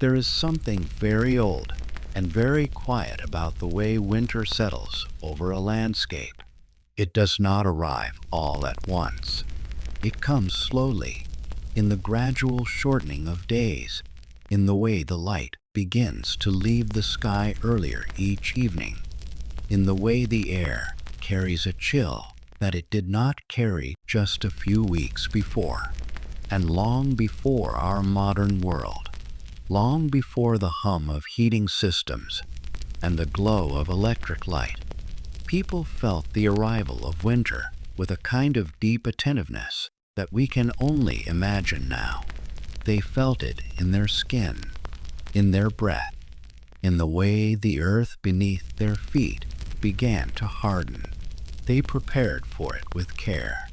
There is something very old and very quiet about the way winter settles over a landscape. It does not arrive all at once. It comes slowly, in the gradual shortening of days, in the way the light begins to leave the sky earlier each evening, in the way the air carries a chill that it did not carry just a few weeks before. And long before our modern world, long before the hum of heating systems and the glow of electric light, people felt the arrival of winter with a kind of deep attentiveness that we can only imagine now. They felt it in their skin, in their breath, in the way the earth beneath their feet began to harden. They prepared for it with care,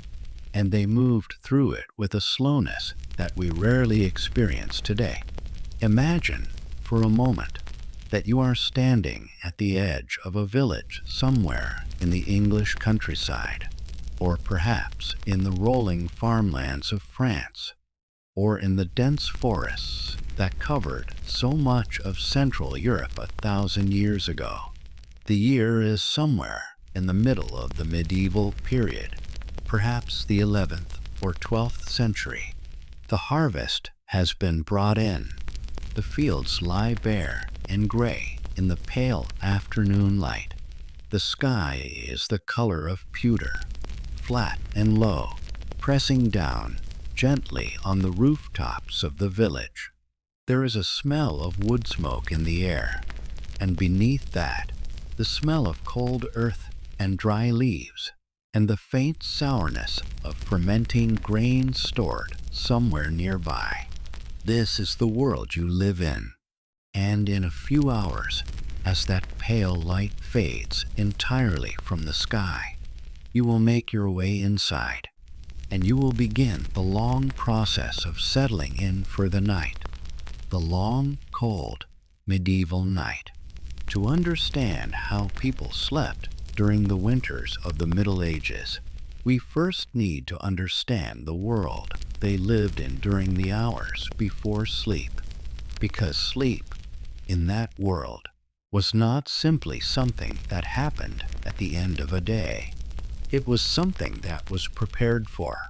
and they moved through it with a slowness that we rarely experience today. Imagine, for a moment, that you are standing at the edge of a village somewhere in the English countryside, or perhaps in the rolling farmlands of France, or in the dense forests that covered so much of Central Europe 1,000 years ago. The year is somewhere in the middle of the medieval period, perhaps the 11th or 12th century. The harvest has been brought in. The fields lie bare and gray in the pale afternoon light. The sky is the color of pewter, flat and low, pressing down gently on the rooftops of the village. There is a smell of wood smoke in the air, and beneath that, the smell of cold earth and dry leaves, and the faint sourness of fermenting grain stored somewhere nearby. This is the world you live in, and in a few hours, as that pale light fades entirely from the sky, you will make your way inside, and you will begin the long process of settling in for the night, the long, cold, medieval night. To understand how people slept during the winters of the Middle Ages, we first need to understand the world they lived in during the hours before sleep, because sleep, in that world, was not simply something that happened at the end of a day. It was something that was prepared for.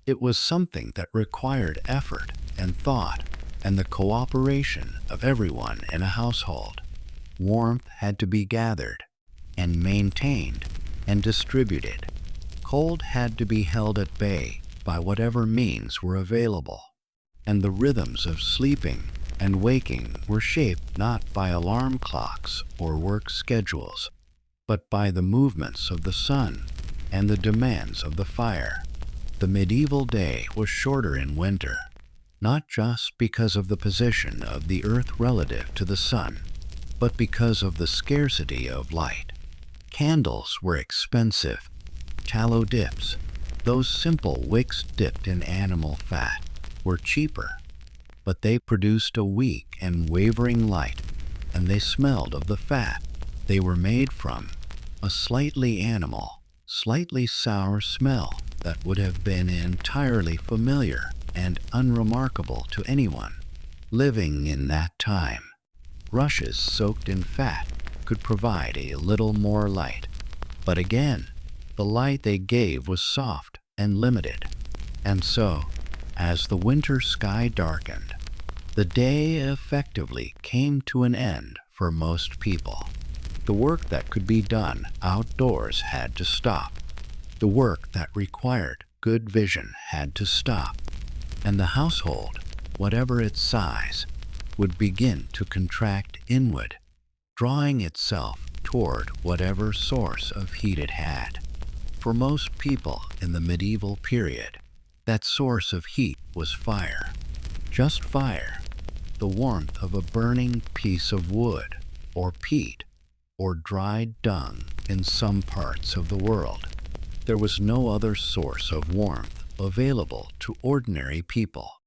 It was something that required effort and thought and the cooperation of everyone in a household. Warmth had to be gathered and maintained and distributed. Cold had to be held at bay by whatever means were available, and the rhythms of sleeping and waking were shaped not by alarm clocks or work schedules, but by the movements of the sun and the demands of the fire. The medieval day was shorter in winter, not just because of the position of the earth relative to the sun, but because of the scarcity of light. Candles were expensive. Tallow dips, those simple wicks dipped in animal fat, were cheaper, but they produced a weak and wavering light, and they smelled of the fat they were made from, a slightly animal, slightly sour smell that would have been entirely familiar and unremarkable to anyone living in that time. Rushes soaked in fat could provide a little more light, but again, the light they gave was soft and limited. And so, as the winter sky darkened, the day effectively came to an end for most people. The work that could be done outdoors had to stop. The work that required good vision had to stop. And the household, whatever its size, would begin to contract inward, drawing itself toward whatever source of heat it had. For most people in the medieval period, that source of heat was fire. Just fire, the warmth of a burning piece of wood, or peat, or dried dung in some parts of the world. There was no other source of warmth available to ordinary people.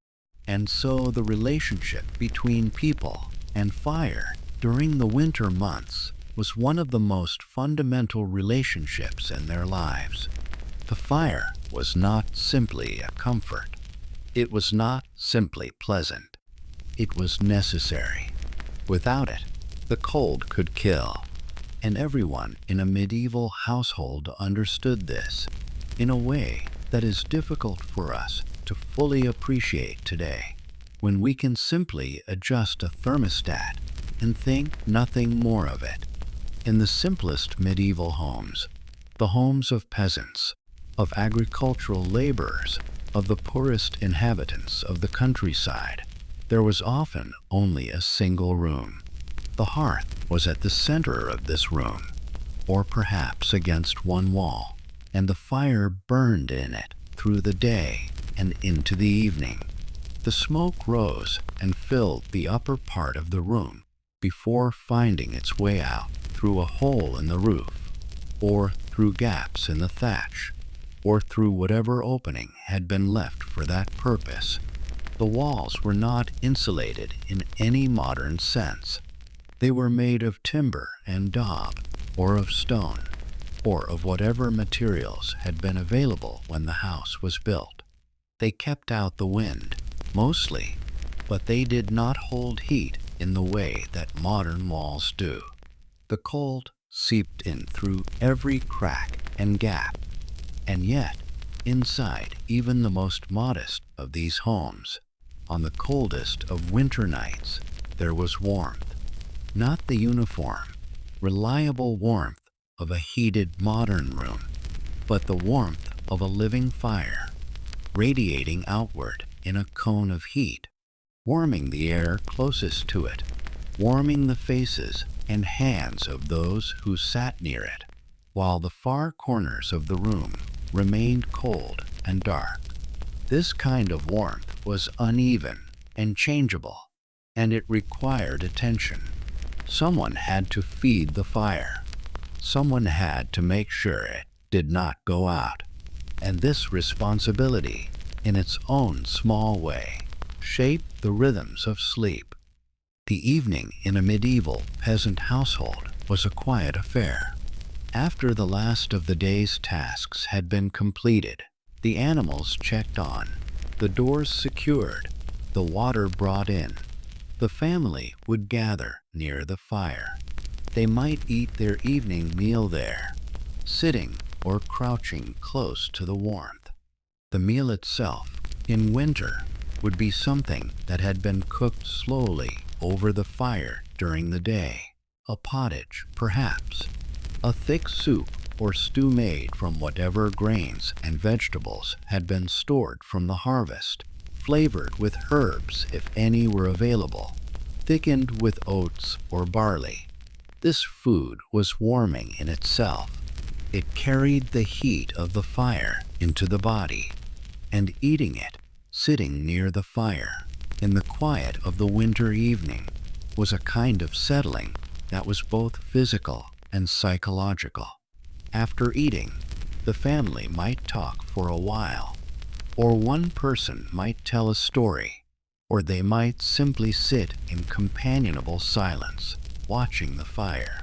And so the relationship between people and fire during the winter months was one of the most fundamental relationships in their lives. The fire was not simply a comfort. It was not simply pleasant. it was necessary. Without it, the cold could kill. And everyone in a medieval household understood this in a way that is difficult for us to fully appreciate today, when we can simply adjust a thermostat and think nothing more of it. In the simplest medieval homes, the homes of peasants, of agricultural laborers, of the poorest inhabitants of the countryside, there was often only a single room. The hearth was at the center of this room, or perhaps against one wall, and the fire burned in it through the day and into the evening. The smoke rose and filled the upper part of the room before finding its way out through a hole in the roof, or through gaps in the thatch, or through whatever opening had been left for that purpose. The walls were not insulated in any modern sense. They were made of timber and daub, or of stone, or of whatever materials had been available when the house was built. They kept out the wind, mostly, but they did not hold heat in the way that modern walls do. The cold seeped in through every crack and gap, and yet, inside even the most modest of these homes, on the coldest of winter nights, there was warmth. Not the uniform, reliable warmth of a heated modern room, but the warmth of a living fire, radiating outward in a cone of heat, warming the air closest to it, warming the faces and hands of those who sat near it, while the far corners of the room remained cold and dark. This kind of warmth was uneven and changeable, and it required attention. Someone had to feed the fire. Someone had to make sure it did not go out. And this responsibility, in its own small way, shaped the rhythms of sleep. The evening in a medieval peasant household was a quiet affair. After the last of the day's tasks had been completed, the animals checked on, the doors secured, the water brought in, the family would gather near the fire. They might eat their evening meal there, sitting or crouching close to the warmth. The meal itself, in winter, would be something that had been cooked slowly over the fire during the day. A pottage, perhaps. A thick soup or stew made from whatever grains and vegetables had been stored from the harvest, flavored with herbs if any were available, thickened with oats or barley. This food was warming in itself. It carried the heat of the fire into the body, and eating it, sitting near the fire, in the quiet of the winter evening, was a kind of settling that was both physical and psychological. After eating, the family might talk for a while, or one person might tell a story, or they might simply sit in companionable silence, watching the fire.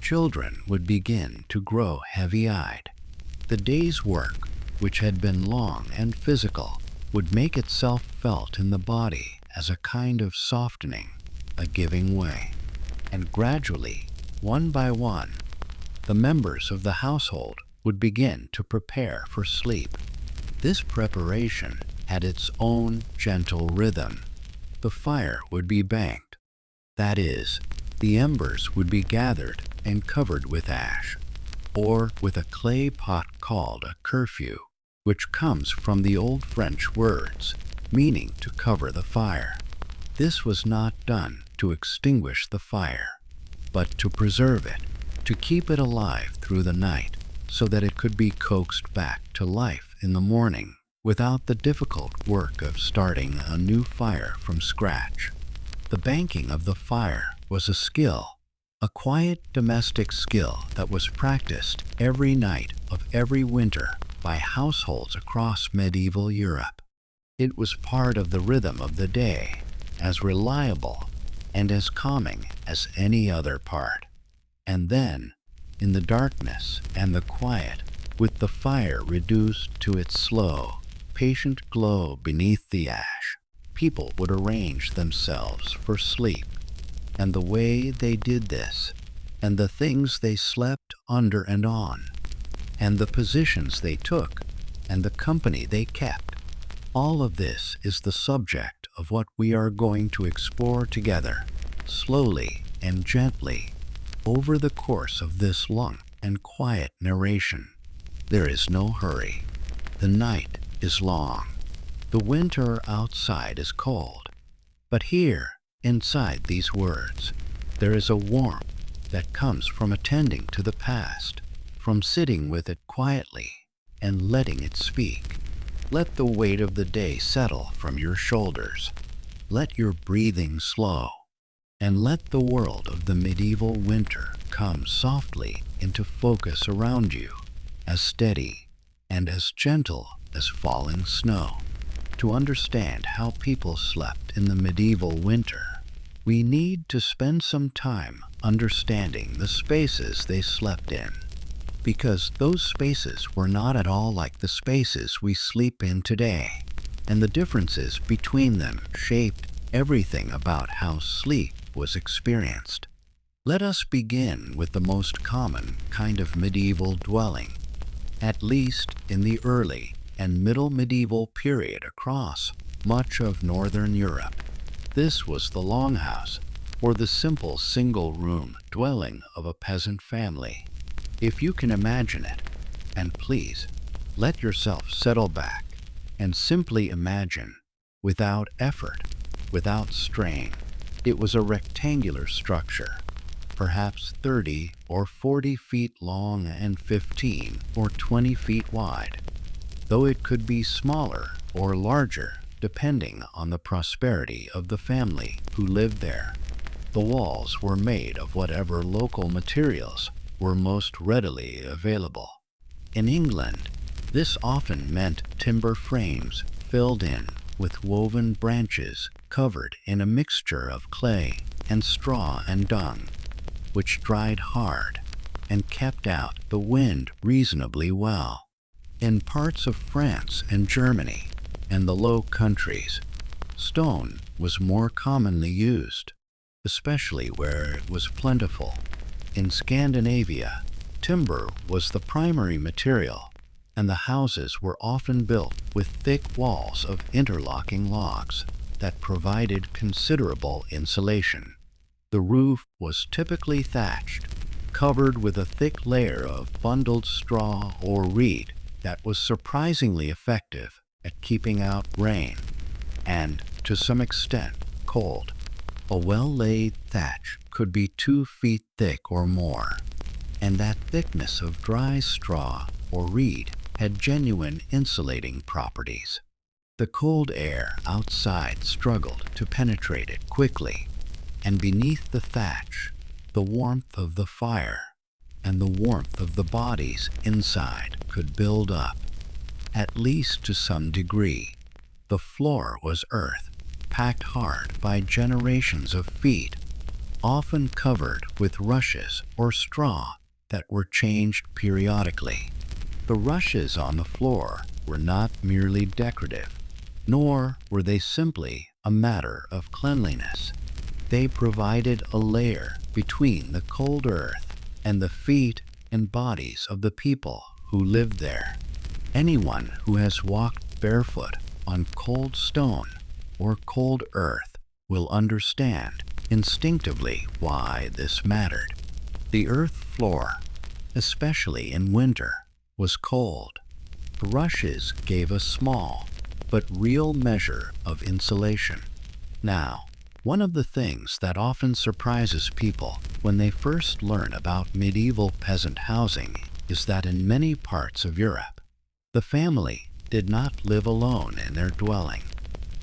Children would begin to grow heavy-eyed. The day's work, which had been long and physical, would make itself felt in the body as a kind of softening, a giving way. And gradually, one by one, the members of the household would begin to prepare for sleep. This preparation had its own gentle rhythm. The fire would be banked. That is, the embers would be gathered and covered with ash, or with a clay pot called a curfew, which comes from the old French words, meaning to cover the fire. This was not done to extinguish the fire, but to preserve it, to keep it alive through the night, so that it could be coaxed back to life in the morning without the difficult work of starting a new fire from scratch. The banking of the fire was a skill, a quiet domestic skill that was practiced every night of every winter by households across medieval Europe. It was part of the rhythm of the day, as reliable and as calming as any other part. And then, in the darkness and the quiet, with the fire reduced to its slow, patient glow beneath the ash, people would arrange themselves for sleep, and the way they did this, and the things they slept under and on, and the positions they took, and the company they kept. All of this is the subject of what we are going to explore together, slowly and gently, over the course of this long and quiet narration. There is no hurry. The night is long. The winter outside is cold. But here, inside these words, there is a warmth that comes from attending to the past, from sitting with it quietly and letting it speak. Let the weight of the day settle from your shoulders. Let your breathing slow, and let the world of the medieval winter come softly into focus around you, as steady and as gentle as falling snow. To understand how people slept in the medieval winter, we need to spend some time understanding the spaces they slept in, because those spaces were not at all like the spaces we sleep in today, and the differences between them shaped everything about how sleep was experienced. Let us begin with the most common kind of medieval dwelling, at least in the early and middle medieval period across much of Northern Europe. This was the longhouse, or the simple single-room dwelling of a peasant family. If you can imagine it, and please, let yourself settle back and simply imagine, without effort, without strain. It was a rectangular structure, perhaps 30 or 40 feet long and 15 or 20 feet wide, though it could be smaller or larger depending on the prosperity of the family who lived there. The walls were made of whatever local materials were most readily available. In England, this often meant timber frames filled in with woven branches covered in a mixture of clay and straw and dung, which dried hard and kept out the wind reasonably well. In parts of France and Germany and the Low Countries, stone was more commonly used, especially where it was plentiful. In Scandinavia, timber was the primary material, and the houses were often built with thick walls of interlocking logs that provided considerable insulation. The roof was typically thatched, covered with a thick layer of bundled straw or reed that was surprisingly effective at keeping out rain and, to some extent, cold. A well-laid thatch could be 2 feet thick or more, and that thickness of dry straw or reed had genuine insulating properties. The cold air outside struggled to penetrate it quickly, and beneath the thatch, the warmth of the fire and the warmth of the bodies inside could build up, at least to some degree. The floor was earth, packed hard by generations of feet, often covered with rushes or straw that were changed periodically. The rushes on the floor were not merely decorative, nor were they simply a matter of cleanliness. They provided a layer between the cold earth and the feet and bodies of the people who lived there. Anyone who has walked barefoot on cold stone or cold earth will understand instinctively why this mattered. The earth floor, especially in winter, was cold. The rushes gave a small but real measure of insulation. Now, one of the things that often surprises people when they first learn about medieval peasant housing is that in many parts of Europe, the family did not live alone in their dwelling.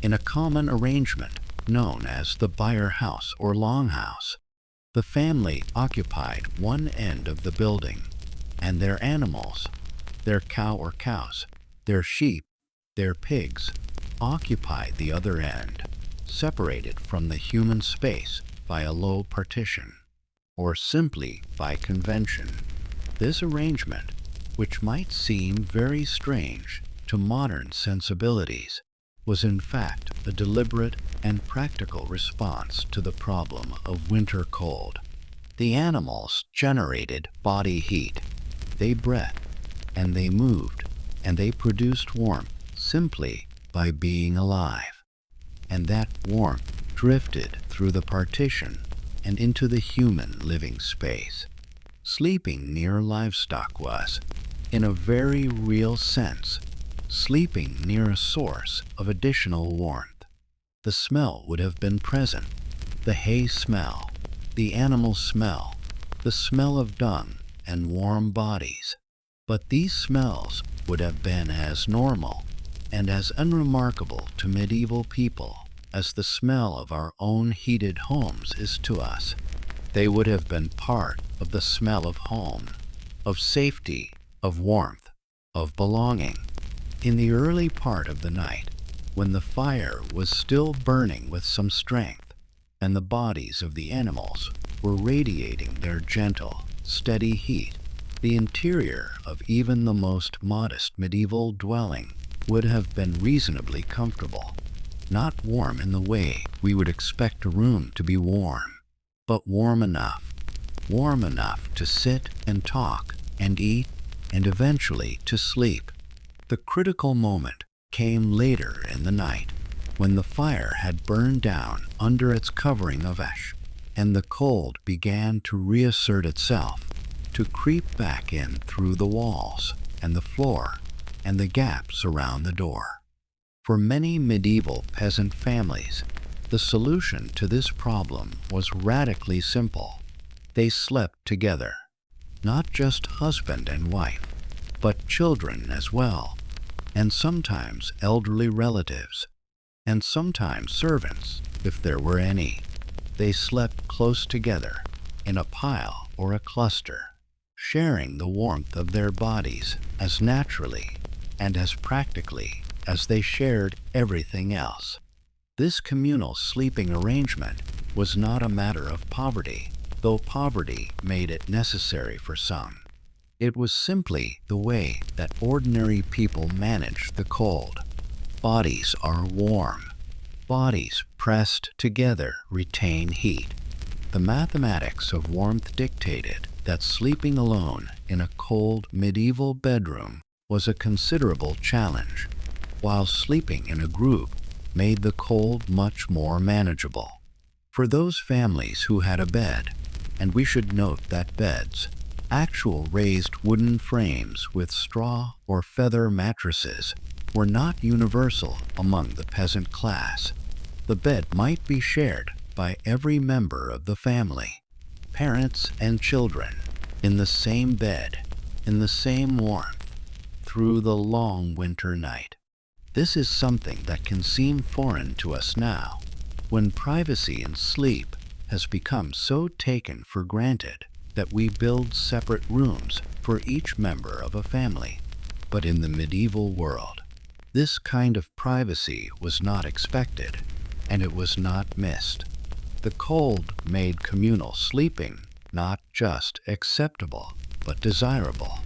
In a common arrangement known as the byre house or longhouse, the family occupied one end of the building, and their animals, their cow or cows, their sheep, their pigs, occupied the other end, separated from the human space by a low partition, or simply by convention. This arrangement, which might seem very strange to modern sensibilities, was in fact a deliberate and practical response to the problem of winter cold. The animals generated body heat. They breathed, and they moved, and they produced warmth simply by being alive. And that warmth drifted through the partition and into the human living space. Sleeping near livestock was, in a very real sense, sleeping near a source of additional warmth. The smell would have been present: the hay smell, the animal smell, the smell of dung and warm bodies. But these smells would have been as normal and as unremarkable to medieval people as the smell of our own heated homes is to us. They would have been part of the smell of home, of safety, of warmth, of belonging. In the early part of the night, when the fire was still burning with some strength, and the bodies of the animals were radiating their gentle, steady heat, the interior of even the most modest medieval dwelling would have been reasonably comfortable. Not warm in the way we would expect a room to be warm, but warm enough to sit and talk and eat and eventually to sleep. The critical moment came later in the night, when the fire had burned down under its covering of ash, and the cold began to reassert itself, to creep back in through the walls and the floor and the gaps around the door. For many medieval peasant families, the solution to this problem was radically simple. They slept together, not just husband and wife, but children as well, and sometimes elderly relatives, and sometimes servants, if there were any. They slept close together, in a pile or a cluster, sharing the warmth of their bodies as naturally and as practically as they shared everything else. This communal sleeping arrangement was not a matter of poverty, though poverty made it necessary for some. It was simply the way that ordinary people managed the cold. Bodies are warm. Bodies pressed together retain heat. The mathematics of warmth dictated that sleeping alone in a cold medieval bedroom was a considerable challenge, while sleeping in a group made the cold much more manageable. For those families who had a bed, and we should note that beds, actual raised wooden frames with straw or feather mattresses, were not universal among the peasant class. The bed might be shared by every member of the family, parents and children, in the same bed, in the same warmth, through the long winter night. This is something that can seem foreign to us now, when privacy in sleep has become so taken for granted that we build separate rooms for each member of a family. But in the medieval world, this kind of privacy was not expected, and it was not missed. The cold made communal sleeping not just acceptable, but desirable.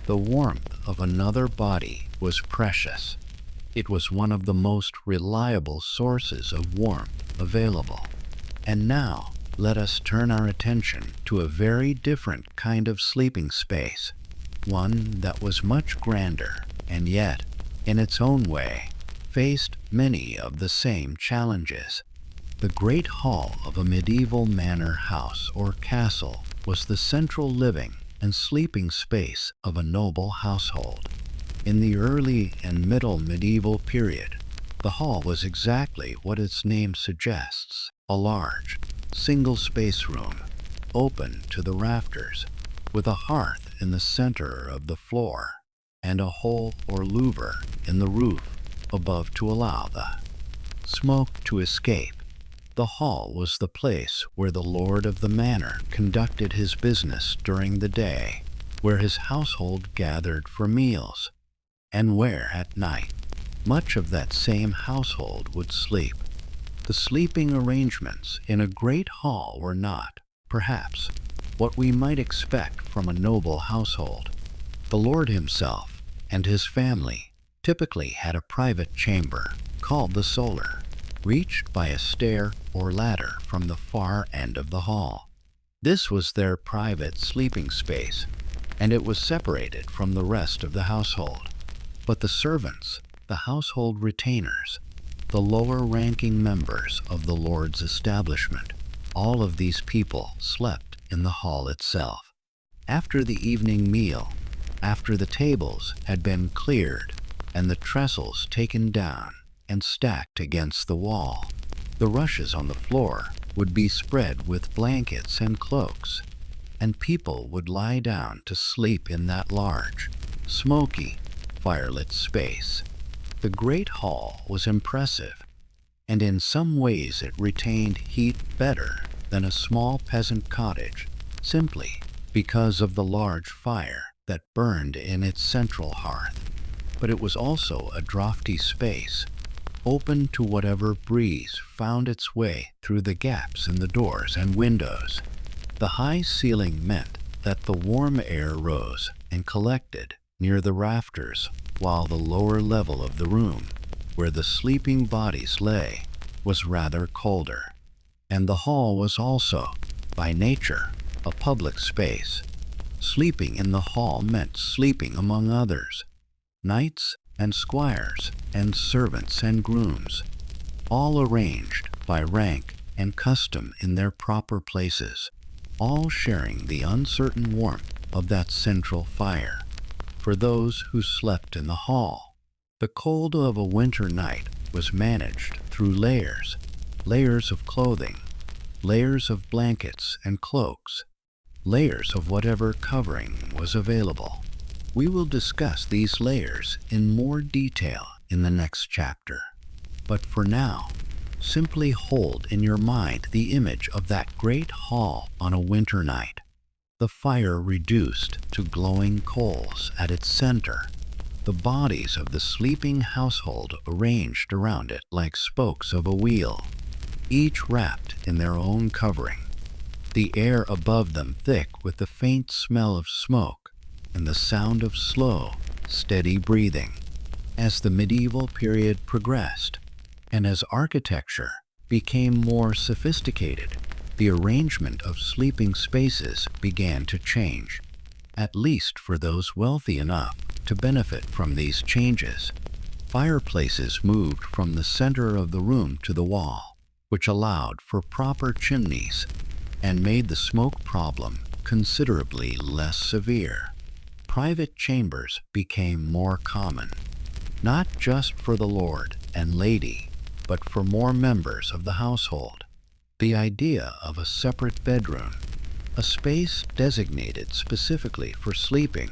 The warmth of another body was precious. It was one of the most reliable sources of warmth available. And now, let us turn our attention to a very different kind of sleeping space, one that was much grander, and yet, in its own way, faced many of the same challenges. The great hall of a medieval manor house or castle was the central living and sleeping space of a noble household. In the early and middle medieval period, the hall was exactly what its name suggests: a large, single-space room, open to the rafters, with a hearth in the center of the floor, and a hole or louver in the roof above to allow the smoke to escape. The hall was the place where the lord of the manor conducted his business during the day, where his household gathered for meals, and where, at night, much of that same household would sleep. The sleeping arrangements in a great hall were not, perhaps, what we might expect from a noble household. The lord himself and his family typically had a private chamber, called the solar, reached by a stair or ladder from the far end of the hall. This was their private sleeping space, and it was separated from the rest of the household. But the servants, the household retainers, the lower-ranking members of the Lord's establishment, all of these people slept in the hall itself. After the evening meal, after the tables had been cleared and the trestles taken down and stacked against the wall, the rushes on the floor would be spread with blankets and cloaks, and people would lie down to sleep in that large, smoky, firelit space. The great hall was impressive, and in some ways it retained heat better than a small peasant cottage, simply because of the large fire that burned in its central hearth. But it was also a draughty space, open to whatever breeze found its way through the gaps in the doors and windows. The high ceiling meant that the warm air rose and collected near the rafters, while the lower level of the room, where the sleeping bodies lay, was rather colder. And the hall was also, by nature, a public space. Sleeping in the hall meant sleeping among others, knights and squires and servants and grooms, all arranged by rank and custom in their proper places, all sharing the uncertain warmth of that central fire. For those who slept in the hall, the cold of a winter night was managed through layers, layers of clothing, layers of blankets and cloaks, layers of whatever covering was available. We will discuss these layers in more detail in the next chapter. But for now, simply hold in your mind the image of that great hall on a winter night, the fire reduced to glowing coals at its center, the bodies of the sleeping household arranged around it like spokes of a wheel, each wrapped in their own covering, the air above them thick with the faint smell of smoke and the sound of slow, steady breathing. As the medieval period progressed, and as architecture became more sophisticated, the arrangement of sleeping spaces began to change, at least for those wealthy enough to benefit from these changes. Fireplaces moved from the center of the room to the wall, which allowed for proper chimneys and made the smoke problem considerably less severe. Private chambers became more common, not just for the lord and lady, but for more members of the household. The idea of a separate bedroom, a space designated specifically for sleeping,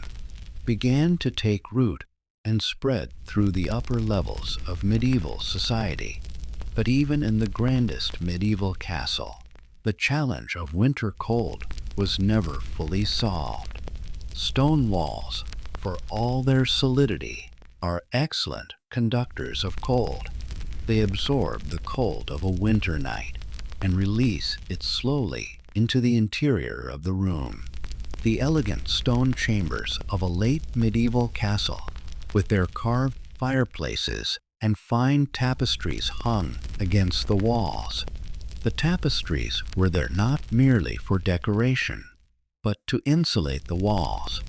began to take root and spread through the upper levels of medieval society. But even in the grandest medieval castle, the challenge of winter cold was never fully solved. Stone walls, for all their solidity, are excellent conductors of cold. They absorb the cold of a winter night and release it slowly into the interior of the room. The elegant stone chambers of a late medieval castle, with their carved fireplaces and fine tapestries hung against the walls. The tapestries were there not merely for decoration, but to insulate the walls,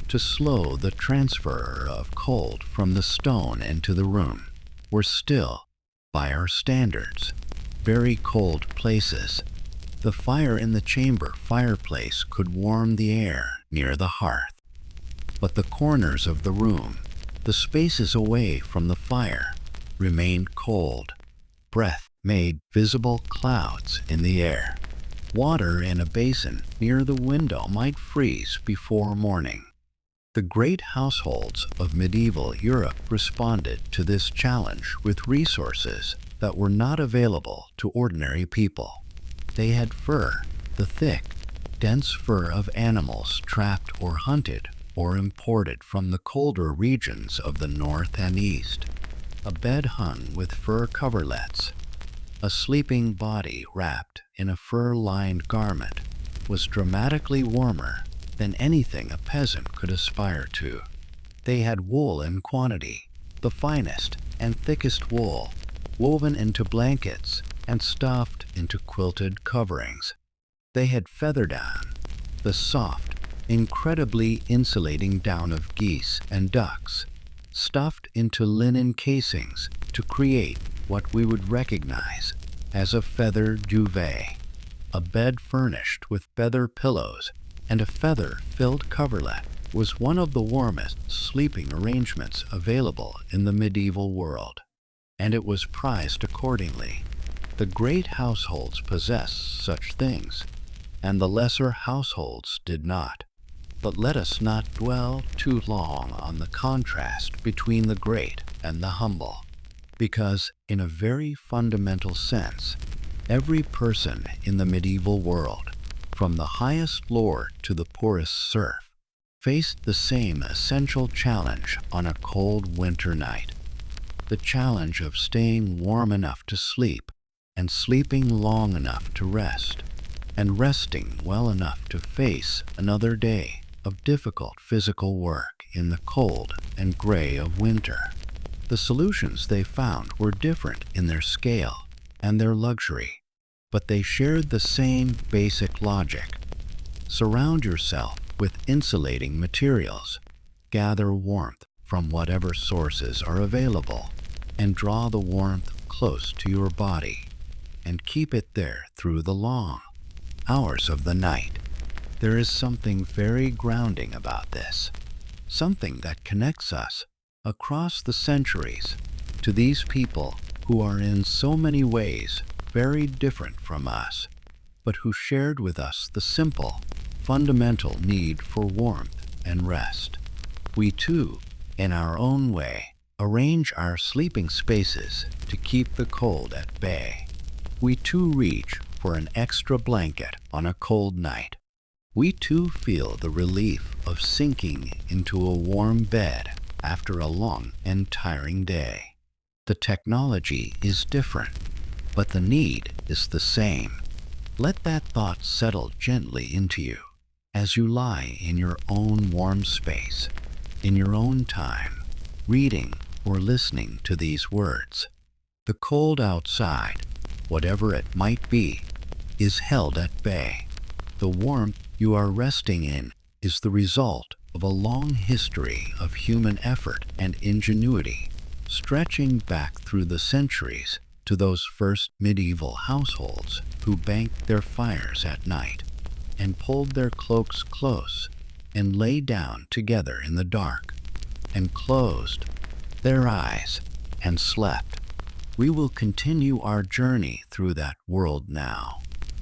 to slow the transfer of cold from the stone into the room, were still, by our standards, very cold places. The fire in the chamber fireplace could warm the air near the hearth, but the corners of the room, the spaces away from the fire, remained cold. Breath made visible clouds in the air. Water in a basin near the window might freeze before morning. The great households of medieval Europe responded to this challenge with resources that were not available to ordinary people. They had fur, the thick, dense fur of animals trapped or hunted or imported from the colder regions of the north and east. A bed hung with fur coverlets, a sleeping body wrapped in a fur-lined garment, was dramatically warmer than anything a peasant could aspire to. They had wool in quantity, the finest and thickest wool, woven into blankets and stuffed into quilted coverings. They had feather down, the soft, incredibly insulating down of geese and ducks, stuffed into linen casings to create what we would recognize as a feather duvet, a bed furnished with feather pillows and a feather-filled coverlet was one of the warmest sleeping arrangements available in the medieval world, and it was prized accordingly. The great households possessed such things, and the lesser households did not. But let us not dwell too long on the contrast between the great and the humble, because in a very fundamental sense, every person in the medieval world, from the highest lord to the poorest serf, faced the same essential challenge on a cold winter night, the challenge of staying warm enough to sleep and sleeping long enough to rest, and resting well enough to face another day of difficult physical work in the cold and gray of winter. The solutions they found were different in their scale and their luxury, but they shared the same basic logic. Surround yourself with insulating materials, gather warmth from whatever sources are available, and draw the warmth close to your body, and keep it there through the long hours of the night. There is something very grounding about this, something that connects us across the centuries to these people who are in so many ways very different from us, but who shared with us the simple, fundamental need for warmth and rest. We too, in our own way, arrange our sleeping spaces to keep the cold at bay. We too reach for an extra blanket on a cold night. We too feel the relief of sinking into a warm bed after a long and tiring day. The technology is different, but the need is the same. Let that thought settle gently into you as you lie in your own warm space, in your own time, reading or listening to these words. The cold outside, whatever it might be, is held at bay. The warmth you are resting in is the result of a long history of human effort and ingenuity, stretching back through the centuries to those first medieval households who banked their fires at night and pulled their cloaks close and lay down together in the dark and closed their eyes and slept. We will continue our journey through that world now,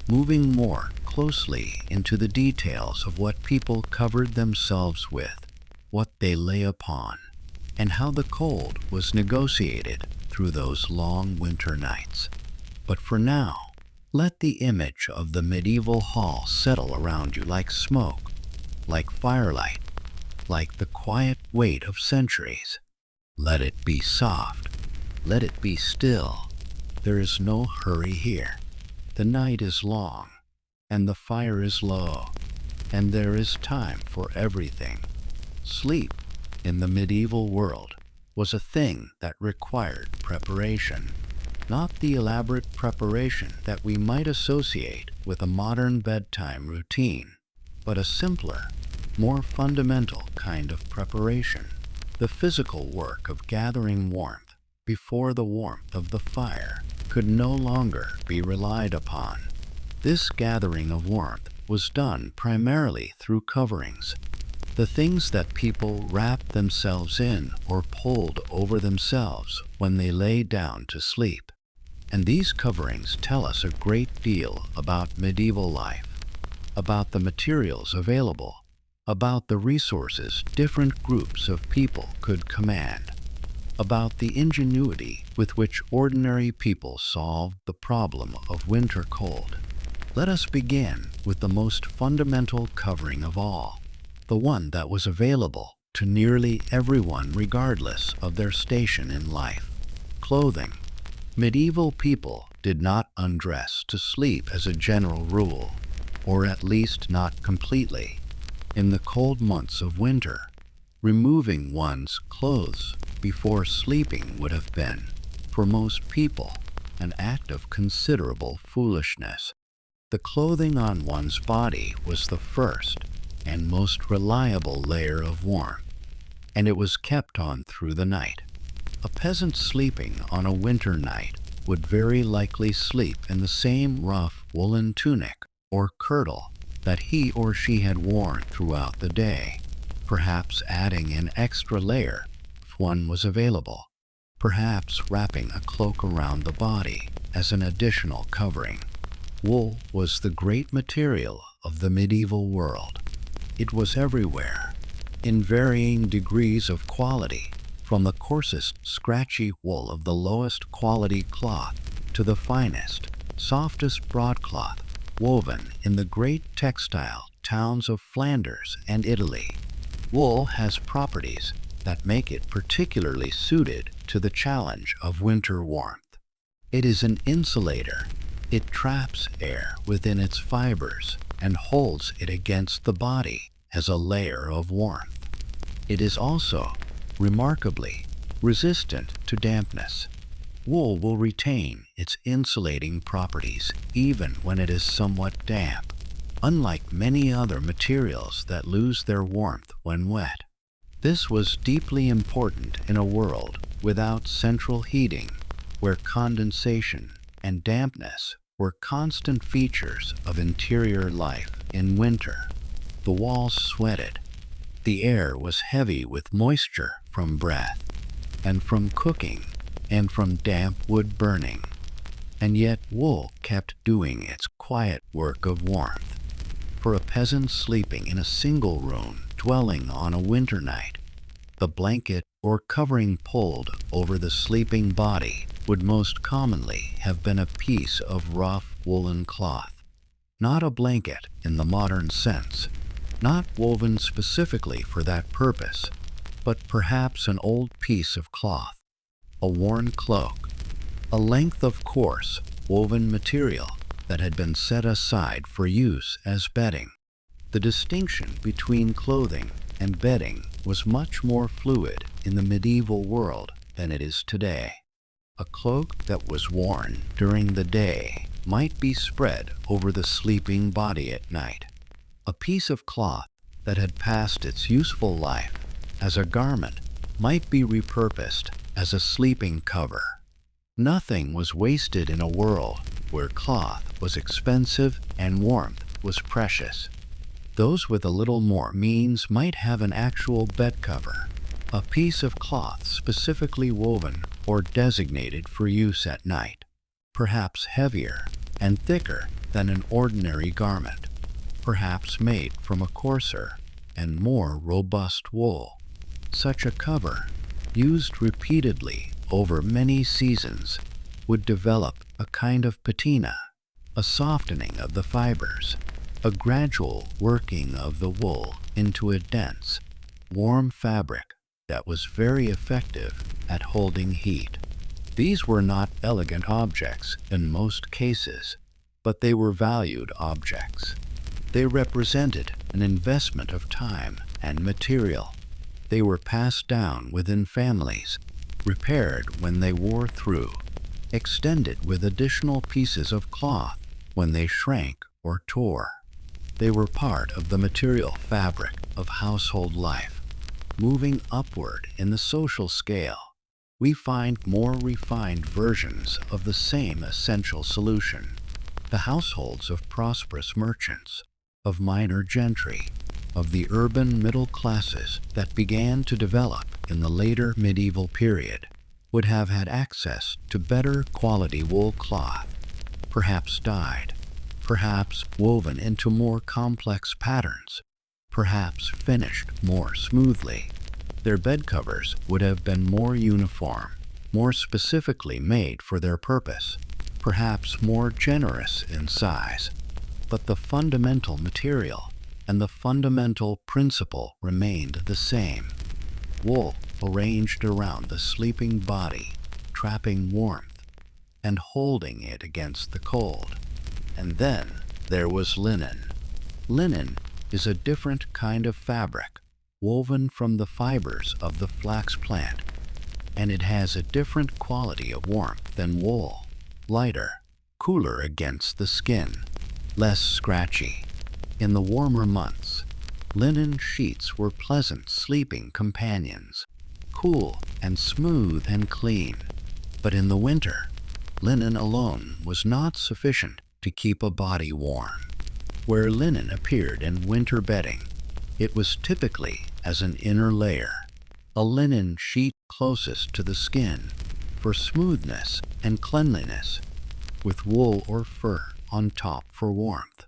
moving more closely into the details of what people covered themselves with, what they lay upon, and how the cold was negotiated through those long winter nights. But for now, let the image of the medieval hall settle around you like smoke, like firelight, like the quiet weight of centuries. Let it be soft. Let it be still. There is no hurry here. The night is long, and the fire is low, and there is time for everything. Sleep, in the medieval world, was a thing that required preparation, not the elaborate preparation that we might associate with a modern bedtime routine, but a simpler, more fundamental kind of preparation, the physical work of gathering warmth before the warmth of the fire could no longer be relied upon. This gathering of warmth was done primarily through coverings, the things that people wrapped themselves in or pulled over themselves when they lay down to sleep. And these coverings tell us a great deal about medieval life, about the materials available, about the resources different groups of people could command, about the ingenuity with which ordinary people solved the problem of winter cold. Let us begin with the most fundamental covering of all, the one that was available to nearly everyone regardless of their station in life: clothing. Medieval people did not undress to sleep as a general rule, or at least not completely. In the cold months of winter, removing one's clothes before sleeping would have been, for most people, an act of considerable foolishness. The clothing on one's body was the first and most reliable layer of warmth, and it was kept on through the night. A peasant sleeping on a winter night would very likely sleep in the same rough woolen tunic or kirtle that he or she had worn throughout the day, perhaps adding an extra layer if one was available, perhaps wrapping a cloak around the body as an additional covering. Wool was the great material of the medieval world. It was everywhere, in varying degrees of quality, from the coarsest, scratchy wool of the lowest quality cloth to the finest, softest broadcloth woven in the great textile towns of Flanders and Italy. Wool has properties that make it particularly suited to the challenge of winter warmth. It is an insulator. It traps air within its fibers and holds it against the body as a layer of warmth. It is also, remarkably, resistant to dampness. Wool will retain its insulating properties even when it is somewhat damp, unlike many other materials that lose their warmth when wet. This was deeply important in a world without central heating, where condensation and dampness were constant features of interior life in winter. The walls sweated. The air was heavy with moisture from breath, and from cooking, and from damp wood burning. And yet wool kept doing its quiet work of warmth. For a peasant sleeping in a single room dwelling on a winter night, the blanket or covering pulled over the sleeping body would most commonly have been a piece of rough woolen cloth. Not a blanket in the modern sense, not woven specifically for that purpose, but perhaps an old piece of cloth, a worn cloak, a length of coarse, woven material that had been set aside for use as bedding. The distinction between clothing and bedding was much more fluid in the medieval world than it is today. A cloak that was worn during the day might be spread over the sleeping body at night. A piece of cloth that had passed its useful life as a garment might be repurposed as a sleeping cover. Nothing was wasted in a world where cloth was expensive and warmth was precious. Those with a little more means might have an actual bed cover, a piece of cloth specifically woven or designated for use at night, perhaps heavier and thicker than an ordinary garment, perhaps made from a coarser and more robust wool. Such a cover, used repeatedly over many seasons, would develop a kind of patina, a softening of the fibers, a gradual working of the wool into a dense, warm fabric that was very effective at holding heat. These were not elegant objects in most cases, but they were valued objects. They represented an investment of time and material. They were passed down within families, repaired when they wore through, extended with additional pieces of cloth when they shrank or tore. They were part of the material fabric of household life. Moving upward in the social scale, we find more refined versions of the same essential solution. The households of prosperous merchants, of minor gentry, of the urban middle classes that began to develop in the later medieval period, would have had access to better quality wool cloth, perhaps dyed, perhaps woven into more complex patterns, perhaps finished more smoothly. Their bed covers would have been more uniform, more specifically made for their purpose, perhaps more generous in size. But the fundamental material and the fundamental principle remained the same. Wool arranged around the sleeping body, trapping warmth and holding it against the cold. And then there was linen. Linen is a different kind of fabric, woven from the fibers of the flax plant. and it has a different quality of warmth than wool. Lighter, cooler against the skin, less scratchy. In the warmer months, linen sheets were pleasant sleeping companions, cool and smooth and clean. But in the winter, linen alone was not sufficient to keep a body warm. Where linen appeared in winter bedding, it was typically as an inner layer, a linen sheet closest to the skin for smoothness and cleanliness, with wool or fur on top for warmth.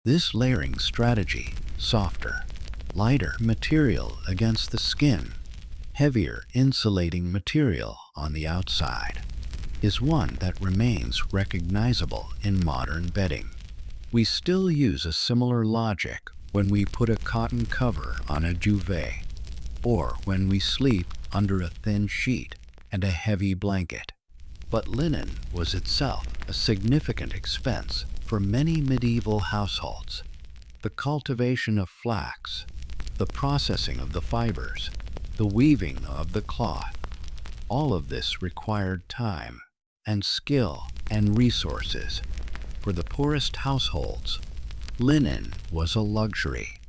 This layering strategy, softer, lighter material against the skin, heavier insulating material on the outside, is one that remains recognizable in modern bedding. We still use a similar logic when we put a cotton cover on a duvet, or when we sleep under a thin sheet and a heavy blanket. But linen was itself a significant expense for many medieval households. The cultivation of flax, the processing of the fibers, the weaving of the cloth, all of this required time and skill and resources. For the poorest households, linen was a luxury.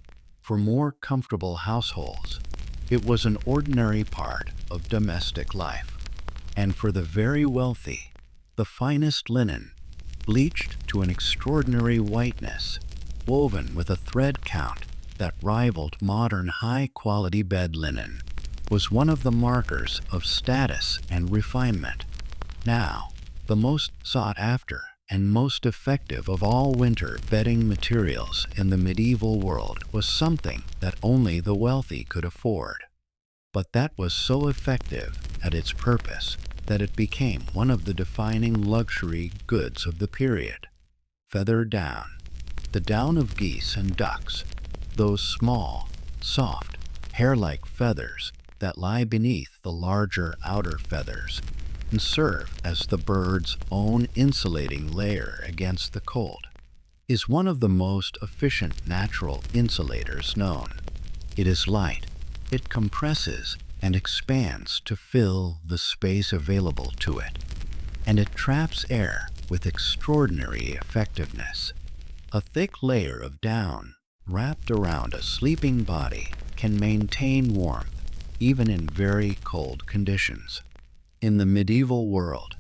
For more comfortable households, it was an ordinary part of domestic life. And for the very wealthy, the finest linen, bleached to an extraordinary whiteness, woven with a thread count that rivaled modern high-quality bed linen, was one of the markers of status and refinement. Now, the most sought after and most effective of all winter bedding materials in the medieval world was something that only the wealthy could afford. But that was so effective at its purpose that it became one of the defining luxury goods of the period. Feather down. The down of geese and ducks, those small, soft, hair-like feathers that lie beneath the larger outer feathers and serve as the bird's own insulating layer against the cold, is one of the most efficient natural insulators known. It is light, it compresses and expands to fill the space available to it, and it traps air with extraordinary effectiveness. A thick layer of down wrapped around a sleeping body can maintain warmth even in very cold conditions. In the medieval world,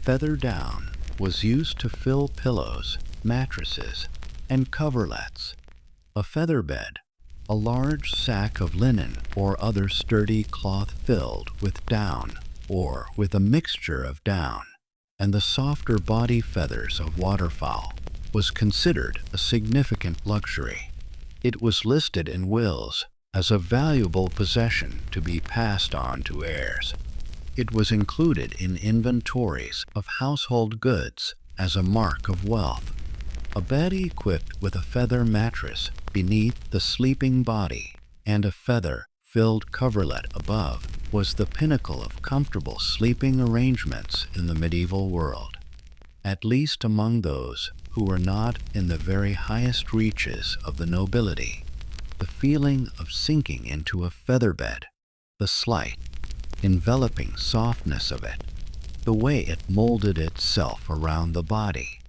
feather down was used to fill pillows, mattresses, and coverlets. A feather bed, a large sack of linen or other sturdy cloth filled with down or with a mixture of down and the softer body feathers of waterfowl, was considered a significant luxury. It was listed in wills as a valuable possession to be passed on to heirs. It was included in inventories of household goods as a mark of wealth. A bed equipped with a feather mattress beneath the sleeping body and a feather-filled coverlet above was the pinnacle of comfortable sleeping arrangements in the medieval world. At least among those who were not in the very highest reaches of the nobility, the feeling of sinking into a feather bed, the slight, enveloping softness of it, the way it molded itself around the body,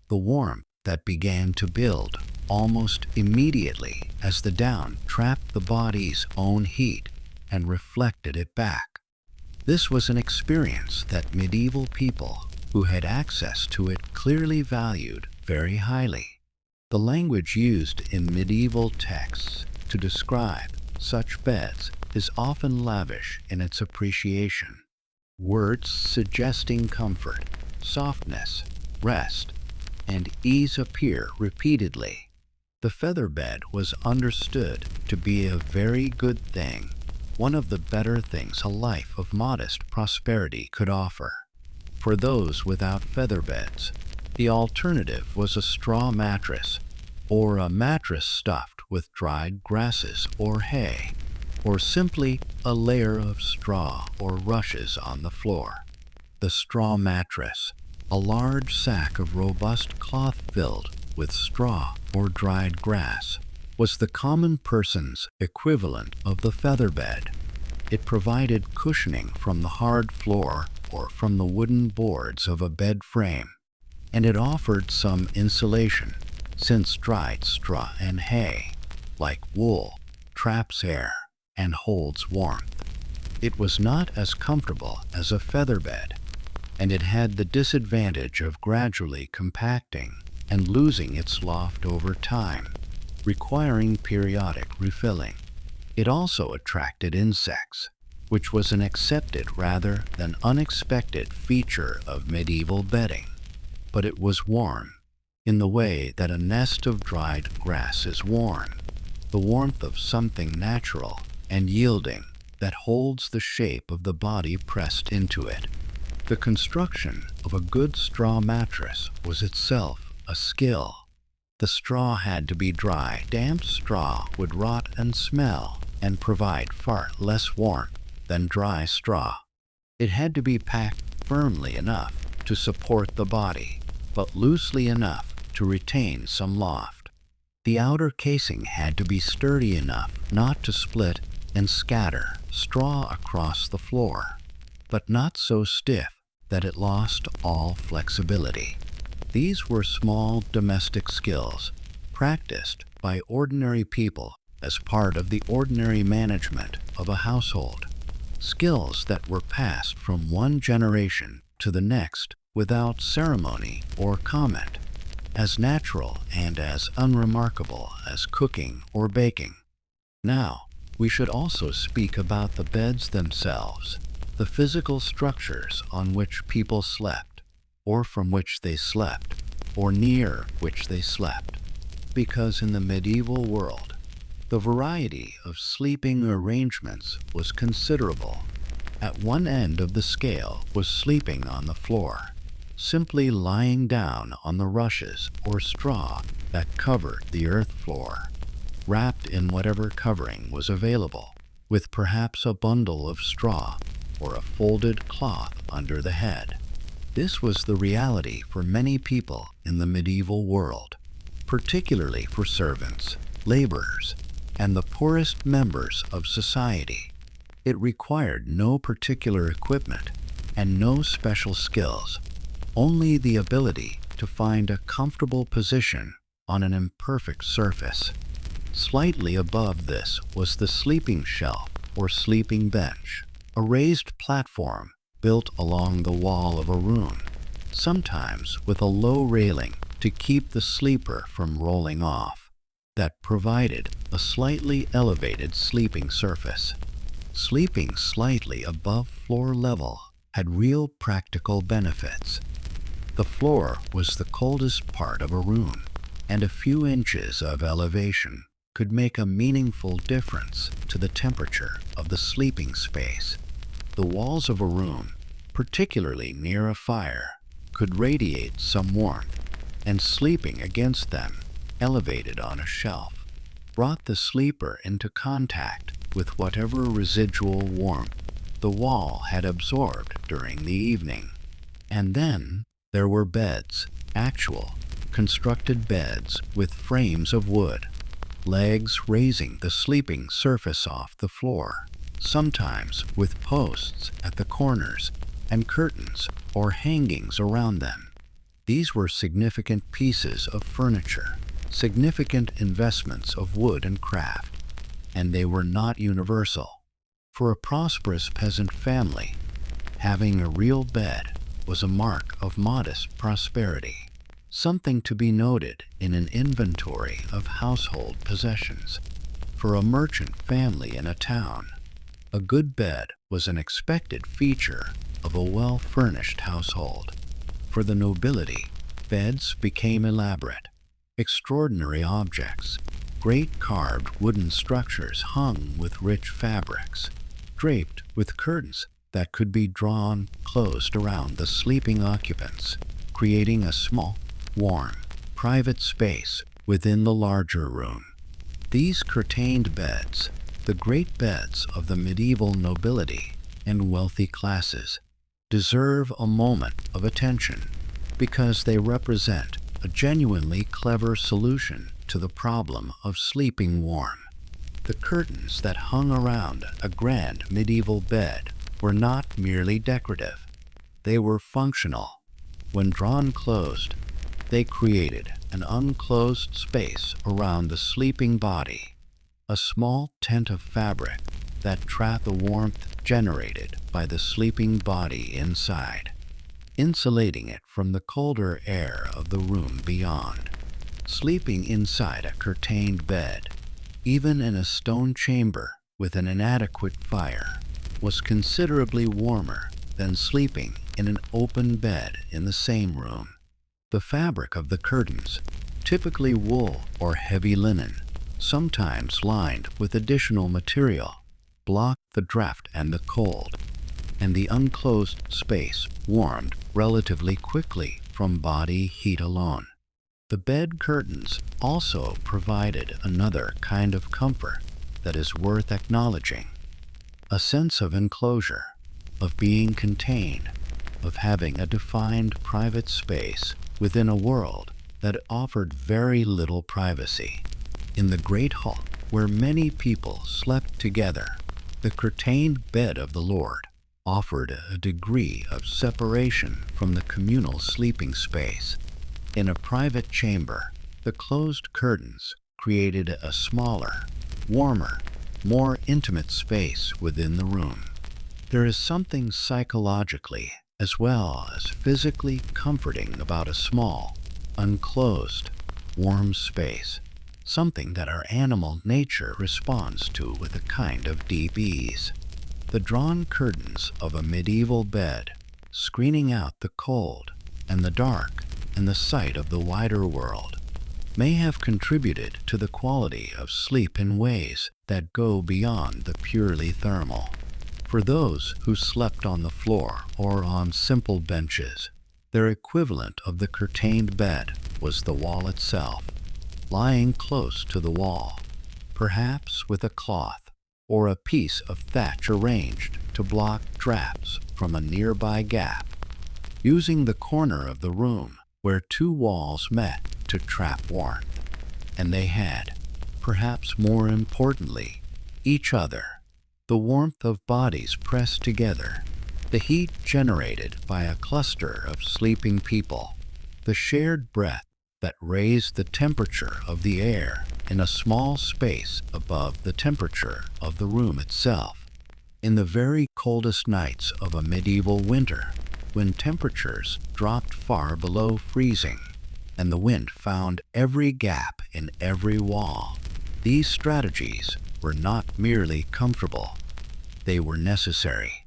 the warmth that began to build almost immediately as the down trapped the body's own heat and reflected it back. This was an experience that medieval people who had access to it clearly valued very highly. The language used in medieval texts to describe such beds is often lavish in its appreciation. Words suggesting comfort, softness, rest, and ease appear repeatedly. The feather bed was understood to be a very good thing, one of the better things a life of modest prosperity could offer. For those without feather beds, the alternative was a straw mattress, or a mattress stuffed with dried grasses or hay, or simply a layer of straw or rushes on the floor. The straw mattress, a large sack of robust cloth filled with straw or dried grass, was the common person's equivalent of the feather bed. It provided cushioning from the hard floor or from the wooden boards of a bed frame, and it offered some insulation, since dried straw and hay, like wool, traps air and holds warmth. It was not as comfortable as a feather bed, and it had the disadvantage of gradually compacting and losing its loft over time, requiring periodic refilling. It also attracted insects, which was an accepted rather than unexpected feature of medieval bedding. But it was warm, in the way that a nest of dried grass is warm, the warmth of something natural and yielding that holds the shape of the body pressed into it. The construction of a good straw mattress was itself a skill. The straw had to be dry. Damp straw would rot and smell and provide far less warmth than dry straw. It had to be packed firmly enough to support the body, but loosely enough to retain some loft. The outer casing had to be sturdy enough not to split and scatter straw across the floor, but not so stiff that it lost all flexibility. These were small domestic skills practiced by ordinary people as part of the ordinary management of a household, skills that were passed from one generation to the next without ceremony or comment, as natural and as unremarkable as cooking or baking. Now, we should also speak about the beds themselves, the physical structures on which people slept, or from which they slept, or near which they slept, because in the medieval world, the variety of sleeping arrangements was considerable. At one end of the scale was sleeping on the floor, simply lying down on the rushes or straw that covered the earth floor, wrapped in whatever covering was available, with perhaps a bundle of straw or a folded cloth under the head. This was the reality for many people in the medieval world, particularly for servants, laborers, and the poorest members of society. It required no particular equipment and no special skills, only the ability to find a comfortable position on an imperfect surface. Slightly above this was the sleeping shelf or sleeping bench, a raised platform built along the wall of a room, sometimes with a low railing to keep the sleeper from rolling off, that provided a slightly elevated sleeping surface. Sleeping slightly above floor level had real practical benefits. The floor was the coldest part of a room, and a few inches of elevation could make a meaningful difference to the temperature of the sleeping space. The walls of a room, particularly near a fire, could radiate some warmth, and sleeping against them, elevated on a shelf, brought the sleeper into contact with whatever residual warmth the wall had absorbed during the evening. And then there were beds, actual, constructed beds with frames of wood, legs raising the sleeping surface off the floor, sometimes with posts at the corners and curtains or hangings around them. These were significant pieces of furniture, significant investments of wood and craft, and they were not universal. For a prosperous peasant family, having a real bed was a mark of modest prosperity, something to be noted in an inventory of household possessions. For a merchant family in a town, a good bed was an expected feature of a well-furnished household. For the nobility, beds became elaborate, extraordinary objects, great carved wooden structures hung with rich fabrics, draped with curtains that could be drawn closed around the sleeping occupants, creating a small, warm, private space within the larger room. These curtained beds, the great beds of the medieval nobility and wealthy classes, deserve a moment of attention because they represent a genuinely clever solution to the problem of sleeping warm. The curtains that hung around a grand medieval bed were not merely decorative. They were functional. When drawn closed, they created an unclosed space around the sleeping body, a small tent of fabric that trapped the warmth generated by the sleeping body inside, insulating it from the colder air of the room beyond. Sleeping inside a curtained bed, even in a stone chamber with an inadequate fire, was considerably warmer than sleeping in an open bed in the same room. The fabric of the curtains, typically wool or heavy linen, sometimes lined with additional material, blocked the draft and the cold, and the unclosed space warmed relatively quickly from body heat alone. The bed curtains also provided another kind of comfort that is worth acknowledging: a sense of enclosure, of being contained, of having a defined private space within a world that offered very little privacy. In the great hall, where many people slept together, the curtained bed of the Lord offered a degree of separation from the communal sleeping space. In a private chamber, the closed curtains created a smaller, warmer, more intimate space within the room. There is something psychologically as well as physically comforting about a small, unclosed, warm space, something that our animal nature responds to with a kind of deep ease. The drawn curtains of a medieval bed, screening out the cold and the dark and the sight of the wider world, may have contributed to the quality of sleep in ways that go beyond the purely thermal. For those who slept on the floor or on simple benches, their equivalent of the curtained bed was the wall itself, lying close to the wall, perhaps with a cloth or a piece of thatch arranged to block drafts from a nearby gap, using the corner of the room where two walls met to trap warmth. And they had, perhaps more importantly, each other. The warmth of bodies pressed together, the heat generated by a cluster of sleeping people, the shared breath that raised the temperature of the air in a small space above the temperature of the room itself. In the very coldest nights of a medieval winter, when temperatures dropped far below freezing and the wind found every gap in every wall, these strategies were not merely comfortable, they were necessary.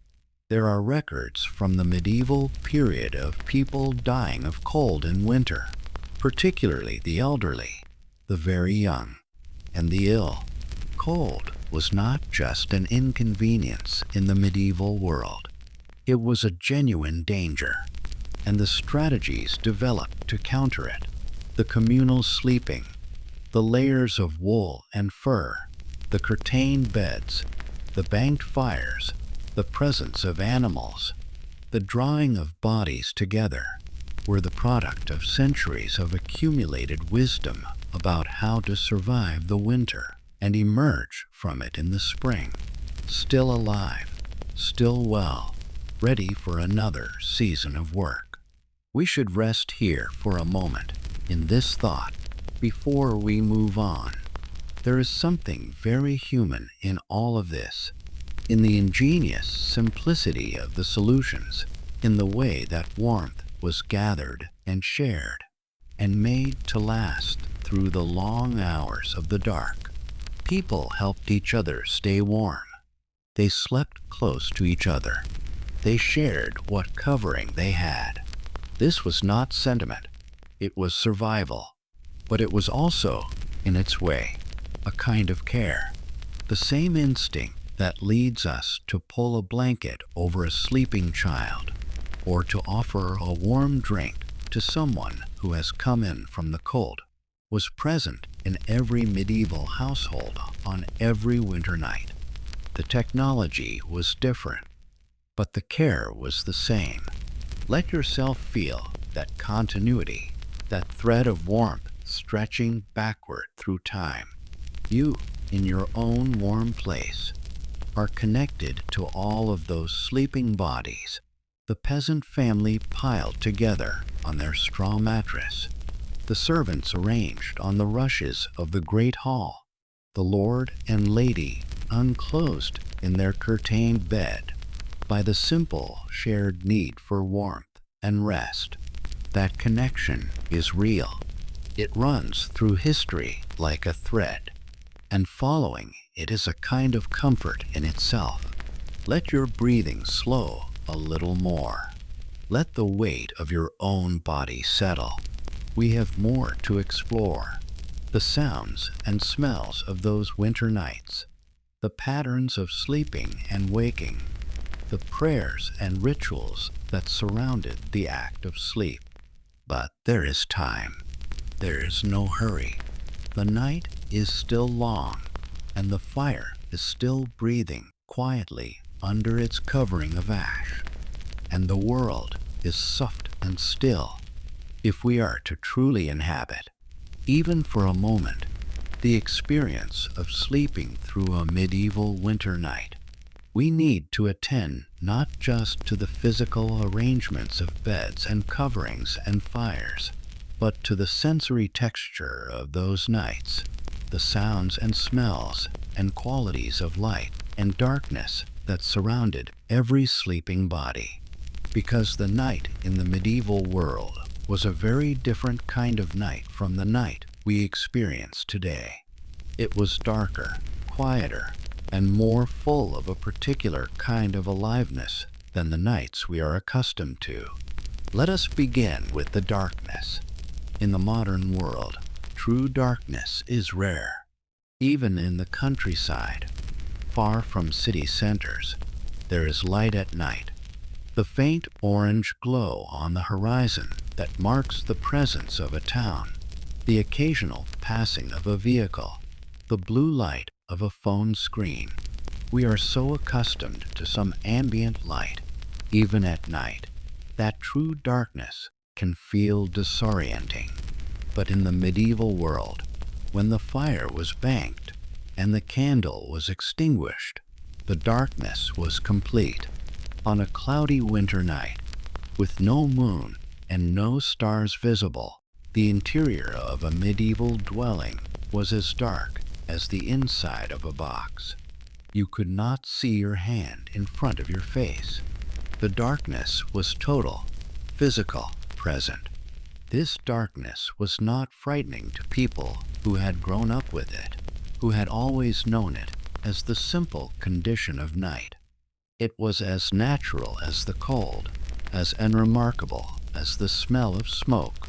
There are records from the medieval period of people dying of cold in winter, particularly the elderly, the very young, and the ill. Cold was not just an inconvenience in the medieval world. It was a genuine danger, and the strategies developed to counter it, the communal sleeping, the layers of wool and fur, the curtained beds, the banked fires, the presence of animals, the drawing of bodies together, were the product of centuries of accumulated wisdom about how to survive the winter and emerge from it in the spring, still alive, still well, ready for another season of work. We should rest here for a moment in this thought before we move on. There is something very human in all of this, in the ingenious simplicity of the solutions, in the way that warmth was gathered and shared and made to last through the long hours of the dark. People helped each other stay warm. They slept close to each other. They shared what covering they had. This was not sentiment. It was survival. But it was also, in its way, a kind of care. The same instinct that leads us to pull a blanket over a sleeping child, or to offer a warm drink to someone who has come in from the cold, was present in every medieval household on every winter night. The technology was different, but the care was the same. Let yourself feel that continuity, that thread of warmth stretching backward through time. You, in your own warm place, are connected to all of those sleeping bodies, the peasant family piled together on their straw mattress, the servants arranged on the rushes of the great hall, the lord and lady unclosed in their curtained bed, by the simple shared need for warmth and rest. That connection is real. It runs through history like a thread, and following it is a kind of comfort in itself. Let your breathing slow a little more. Let the weight of your own body settle. We have more to explore. The sounds and smells of those winter nights, the patterns of sleeping and waking, the prayers and rituals that surrounded the act of sleep. But there is time. There is no hurry. The night is still long, and the fire is still breathing quietly under its covering of ash, and the world is soft and still. If we are to truly inhabit, even for a moment, the experience of sleeping through a medieval winter night, we need to attend not just to the physical arrangements of beds and coverings and fires, but to the sensory texture of those nights, the sounds and smells and qualities of light and darkness that surrounded every sleeping body. Because the night in the medieval world was a very different kind of night from the night we experience today. It was darker, quieter, and more full of a particular kind of aliveness than the nights we are accustomed to. Let us begin with the darkness. In the modern world, true darkness is rare. Even in the countryside, far from city centers, there is light at night. The faint orange glow on the horizon that marks the presence of a town, the occasional passing of a vehicle, the blue light of a phone screen. We are so accustomed to some ambient light, even at night, that true darkness can feel disorienting. But in the medieval world, when the fire was banked and the candle was extinguished, the darkness was complete. On a cloudy winter night, with no moon and no stars visible, the interior of a medieval dwelling was as dark as the inside of a box. You could not see your hand in front of your face. The darkness was total, physical, present. This darkness was not frightening to people who had grown up with it, who had always known it as the simple condition of night. It was as natural as the cold, as unremarkable as the smell of smoke,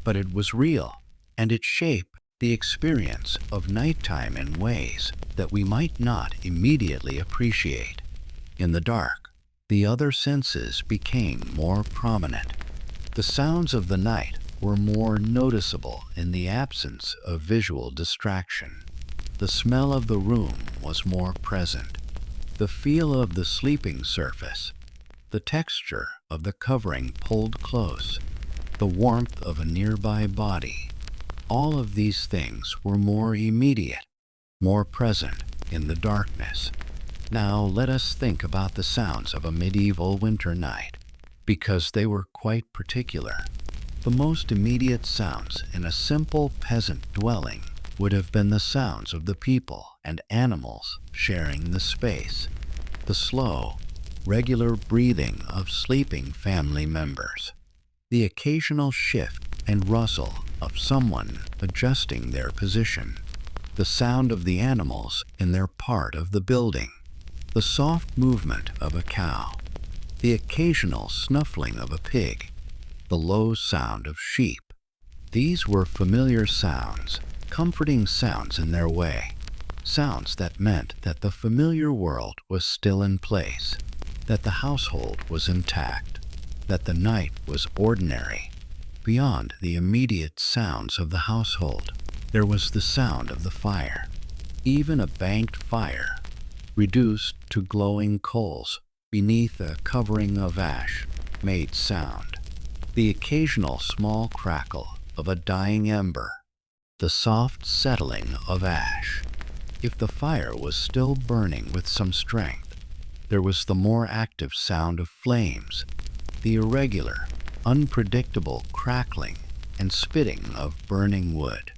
but it was real, and it shaped the experience of nighttime in ways that we might not immediately appreciate. In the dark, the other senses became more prominent. The sounds of the night were more noticeable in the absence of visual distraction. The smell of the room was more present. The feel of the sleeping surface, the texture of the covering pulled close, the warmth of a nearby body, all of these things were more immediate, more present in the darkness. Now let us think about the sounds of a medieval winter night, because they were quite particular. The most immediate sounds in a simple peasant dwelling would have been the sounds of the people and animals sharing the space, the slow, regular breathing of sleeping family members, the occasional shift and rustle of someone adjusting their position, the sound of the animals in their part of the building, the soft movement of a cow, the occasional snuffling of a pig, the low sound of sheep. These were familiar sounds, comforting sounds in their way, sounds that meant that the familiar world was still in place, that the household was intact, that the night was ordinary. Beyond the immediate sounds of the household, there was the sound of the fire. Even a banked fire, reduced to glowing coals beneath a covering of ash, made sound. The occasional small crackle of a dying ember, the soft settling of ash, If the fire was still burning with some strength, there was the more active sound of flames, the irregular, unpredictable crackling and spitting of burning wood,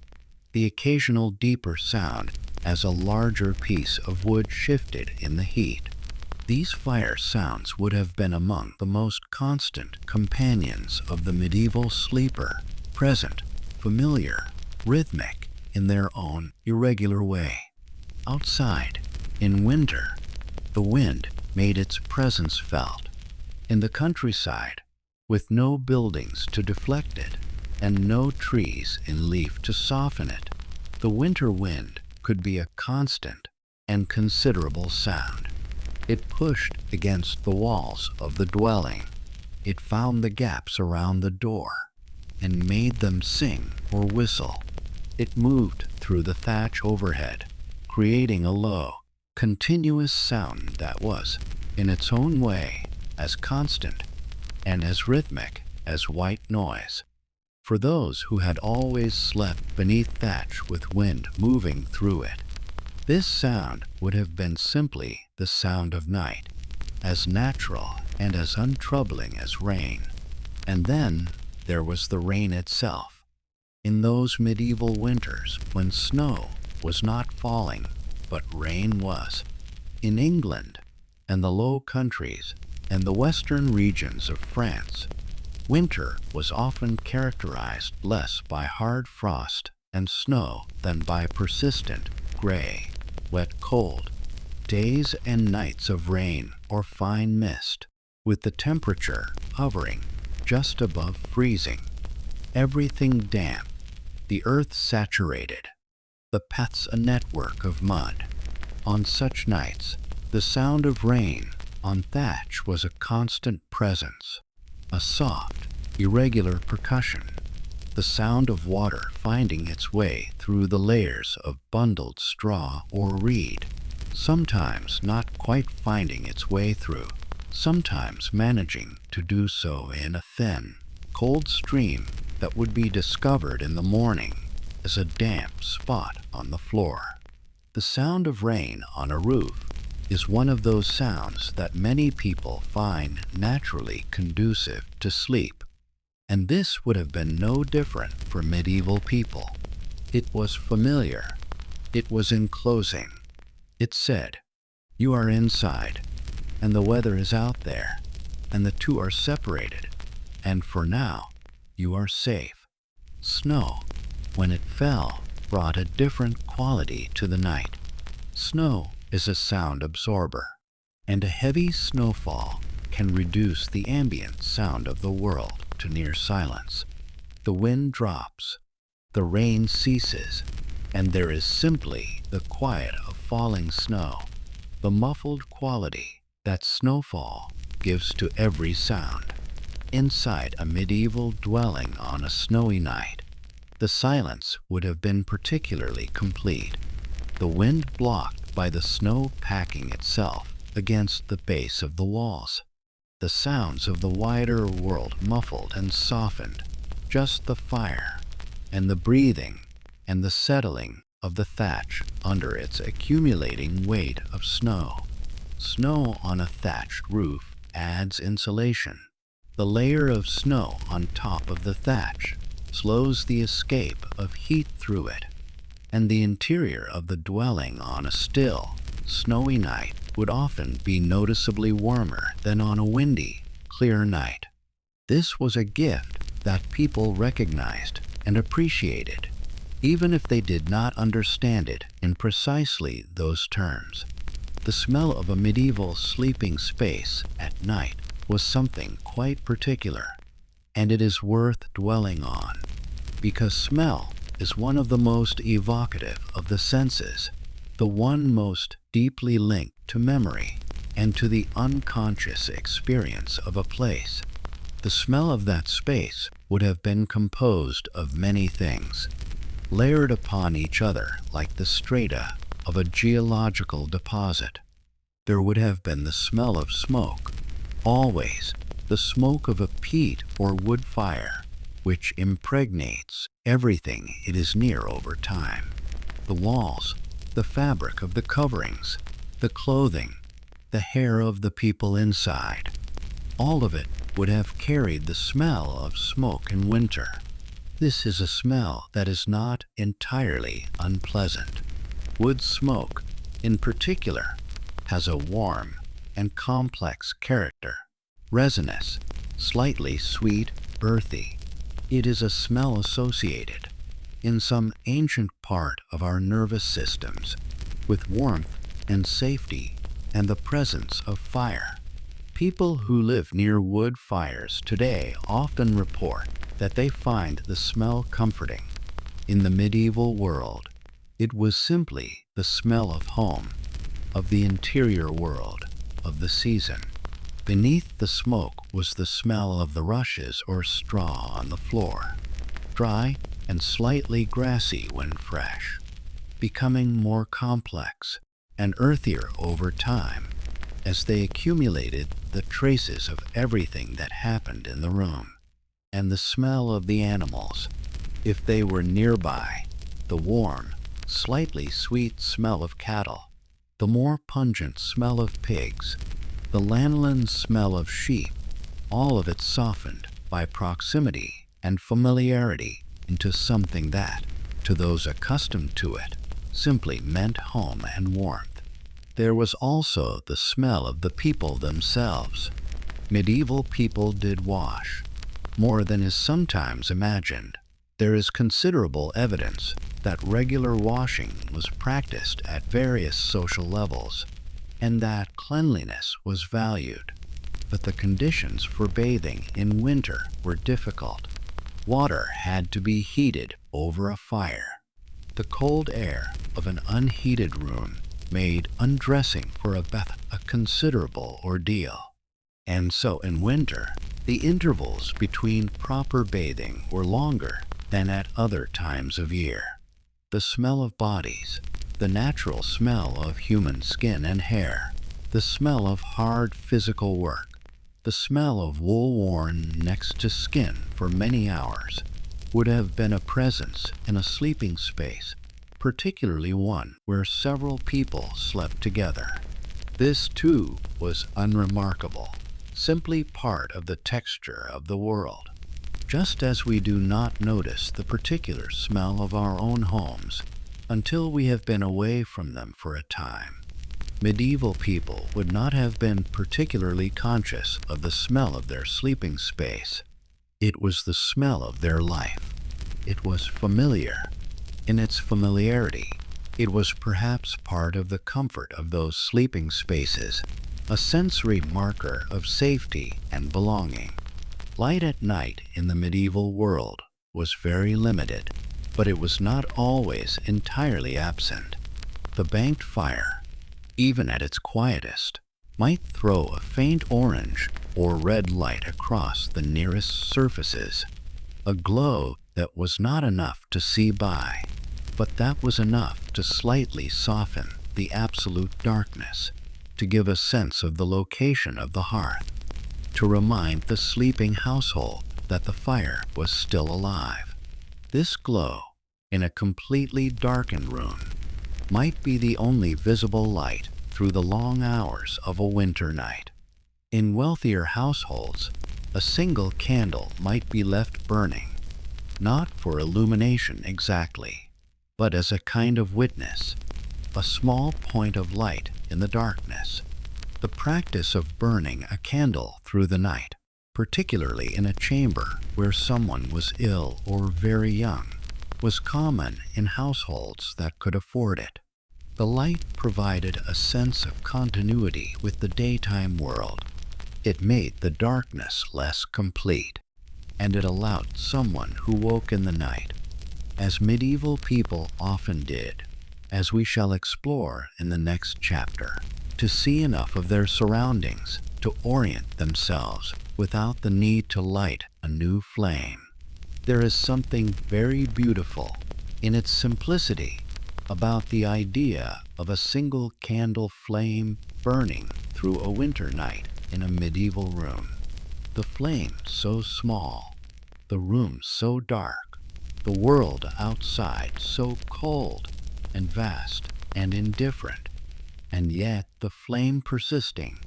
the occasional deeper sound as a larger piece of wood shifted in the heat. These fire sounds would have been among the most constant companions of the medieval sleeper, present, familiar, rhythmic in their own irregular way. Outside, in winter, the wind made its presence felt. In the countryside, with no buildings to deflect it and no trees in leaf to soften it, the winter wind could be a constant and considerable sound. It pushed against the walls of the dwelling. It found the gaps around the door and made them sing or whistle. It moved through the thatch overhead, creating a low, continuous sound that was, in its own way, as constant and as rhythmic as white noise. For those who had always slept beneath thatch with wind moving through it, this sound would have been simply the sound of night, as natural and as untroubling as rain. And then there was the rain itself. In those medieval winters when snow was not falling, but rain was. In England and the Low Countries and the western regions of France, winter was often characterized less by hard frost and snow than by persistent, gray, wet cold, days and nights of rain or fine mist, with the temperature hovering just above freezing. Everything damp, the earth saturated, the paths a network of mud. On such nights, the sound of rain on thatch was a constant presence, a soft, irregular percussion, the sound of water finding its way through the layers of bundled straw or reed, sometimes not quite finding its way through, sometimes managing to do so in a thin, cold stream that would be discovered in the morning as a damp spot on the floor. The sound of rain on a roof is one of those sounds that many people find naturally conducive to sleep, and this would have been no different for medieval people. It was familiar. It was enclosing. It said, "You are inside, and the weather is out there, and the two are separated, and for now, you are safe." Snow, when it fell, brought a different quality to the night. Snow is a sound absorber, and a heavy snowfall can reduce the ambient sound of the world to near silence. The wind drops, the rain ceases, and there is simply the quiet of falling snow, the muffled quality that snowfall gives to every sound. Inside a medieval dwelling on a snowy night, the silence would have been particularly complete, the wind blocked by the snow packing itself against the base of the walls, the sounds of the wider world muffled and softened, just the fire and the breathing and the settling of the thatch under its accumulating weight of snow. Snow on a thatched roof adds insulation. The layer of snow on top of the thatch slows the escape of heat through it, and the interior of the dwelling on a still, snowy night would often be noticeably warmer than on a windy, clear night. This was a gift that people recognized and appreciated, even if they did not understand it in precisely those terms. The smell of a medieval sleeping space at night was something quite particular, and it is worth dwelling on, because smell is one of the most evocative of the senses, the one most deeply linked to memory and to the unconscious experience of a place. The smell of that space would have been composed of many things, layered upon each other like the strata of a geological deposit. There would have been the smell of smoke, always the smoke of a peat or wood fire, which impregnates everything it is near over time. The walls, the fabric of the coverings, the clothing, the hair of the people inside. All of it would have carried the smell of smoke in winter. This is a smell that is not entirely unpleasant. Wood smoke, in particular, has a warm and complex character. Resinous, slightly sweet, earthy. It is a smell associated, in some ancient part of our nervous systems, with warmth and safety and the presence of fire. People who live near wood fires today often report that they find the smell comforting. In the medieval world, it was simply the smell of home, of the interior world, of the season. Beneath the smoke was the smell of the rushes or straw on the floor, dry and slightly grassy when fresh, becoming more complex and earthier over time as they accumulated the traces of everything that happened in the room. And the smell of the animals, if they were nearby, the warm, slightly sweet smell of cattle, the more pungent smell of pigs, the lanolin smell of sheep, all of it softened by proximity and familiarity into something that, to those accustomed to it, simply meant home and warmth. There was also the smell of the people themselves. Medieval people did wash, more than is sometimes imagined. There is considerable evidence that regular washing was practiced at various social levels, and that cleanliness was valued. But the conditions for bathing in winter were difficult. Water had to be heated over a fire. The cold air of an unheated room made undressing for a bath a considerable ordeal. And so in winter, the intervals between proper bathing were longer than at other times of year. The smell of bodies, the natural smell of human skin and hair, the smell of hard physical work, the smell of wool worn next to skin for many hours, would have been a presence in a sleeping space, particularly one where several people slept together. This, too, was unremarkable, simply part of the texture of the world. Just as we do not notice the particular smell of our own homes until we have been away from them for a time, medieval people would not have been particularly conscious of the smell of their sleeping space. It was the smell of their life. It was familiar. In its familiarity, it was perhaps part of the comfort of those sleeping spaces, a sensory marker of safety and belonging. Light at night in the medieval world was very limited, but it was not always entirely absent. The banked fire, even at its quietest, might throw a faint orange or red light across the nearest surfaces, a glow that was not enough to see by, but that was enough to slightly soften the absolute darkness, to give a sense of the location of the hearth, to remind the sleeping household that the fire was still alive. This glow, in a completely darkened room, might be the only visible light through the long hours of a winter night. In wealthier households, a single candle might be left burning, not for illumination exactly, but as a kind of witness, a small point of light in the darkness. The practice of burning a candle through the night, particularly in a chamber where someone was ill or very young, was common in households that could afford it. The light provided a sense of continuity with the daytime world. It made the darkness less complete, and it allowed someone who woke in the night, as medieval people often did, as we shall explore in the next chapter, to see enough of their surroundings to orient themselves without the need to light a new flame. There is something very beautiful in its simplicity about the idea of a single candle flame burning through a winter night in a medieval room. The flame so small, the room so dark, the world outside so cold and vast, and indifferent, and yet the flame persisting,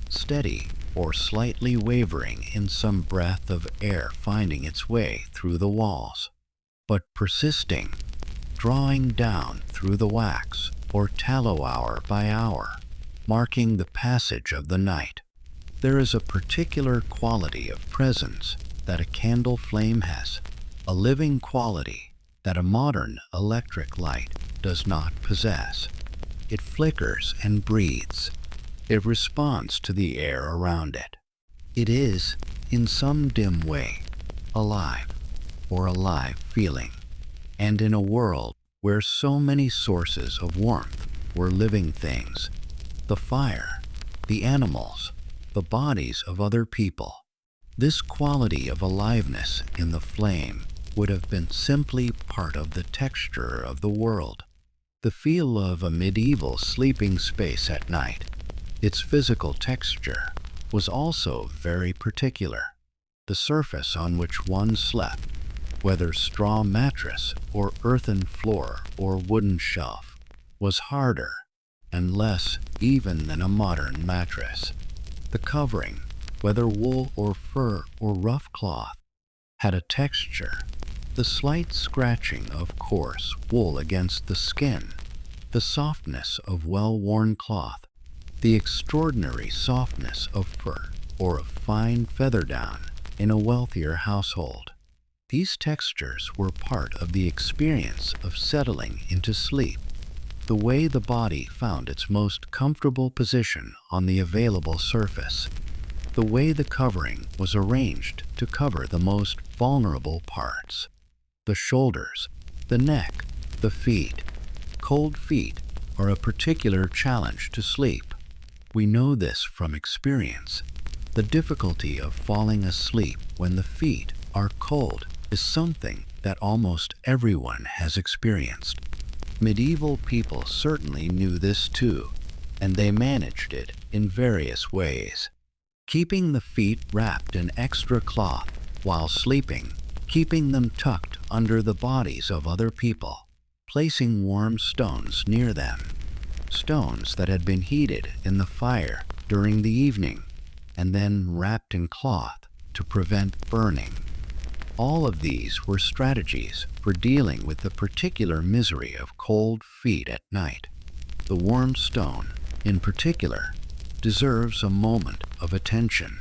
steady or slightly wavering in some breath of air finding its way through the walls, but persisting, drawing down through the wax or tallow hour by hour, marking the passage of the night. There is a particular quality of presence that a candle flame has, a living quality that a modern electric light does not possess. It flickers and breathes. It responds to the air around it. It is, in some dim way, alive, or alive feeling. And in a world where so many sources of warmth were living things, the fire, the animals, the bodies of other people, this quality of aliveness in the flame would have been simply part of the texture of the world. The feel of a medieval sleeping space at night, its physical texture, was also very particular. The surface on which one slept, whether straw mattress or earthen floor or wooden shelf, was harder and less even than a modern mattress. The covering, whether wool or fur or rough cloth, had a texture. The slight scratching of coarse wool against the skin, the softness of well-worn cloth, the extraordinary softness of fur or of fine feather down in a wealthier household. These textures were part of the experience of settling into sleep, the way the body found its most comfortable position on the available surface, the way the covering was arranged to cover the most vulnerable parts, the shoulders, the neck, the feet. Cold feet are a particular challenge to sleep. We know this from experience. The difficulty of falling asleep when the feet are cold is something that almost everyone has experienced. Medieval people certainly knew this too, and they managed it in various ways. Keeping the feet wrapped in extra cloth while sleeping, keeping them tucked under the bodies of other people, placing warm stones near them, stones that had been heated in the fire during the evening, and then wrapped in cloth to prevent burning. All of these were strategies for dealing with the particular misery of cold feet at night. The warm stone, in particular, deserves a moment of attention.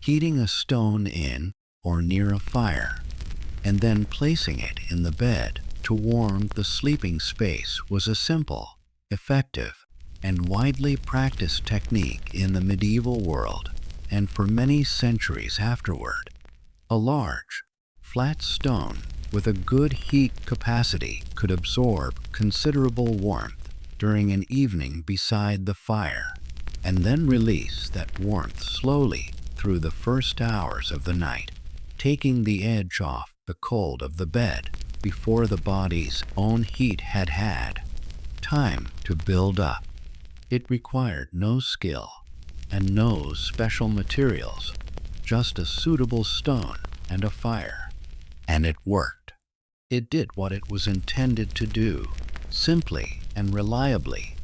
Heating a stone in or near a fire, and then placing it in the bed to warm the sleeping space was a simple, effective, and widely practiced technique in the medieval world and for many centuries afterward. A large, flat stone with a good heat capacity could absorb considerable warmth during an evening beside the fire, and then release that warmth slowly through the first hours of the night, taking the edge off the cold of the bed before the body's own heat had had time to build up. It required no skill and no special materials, just a suitable stone and a fire. And it worked. It did what it was intended to do, simply and reliably,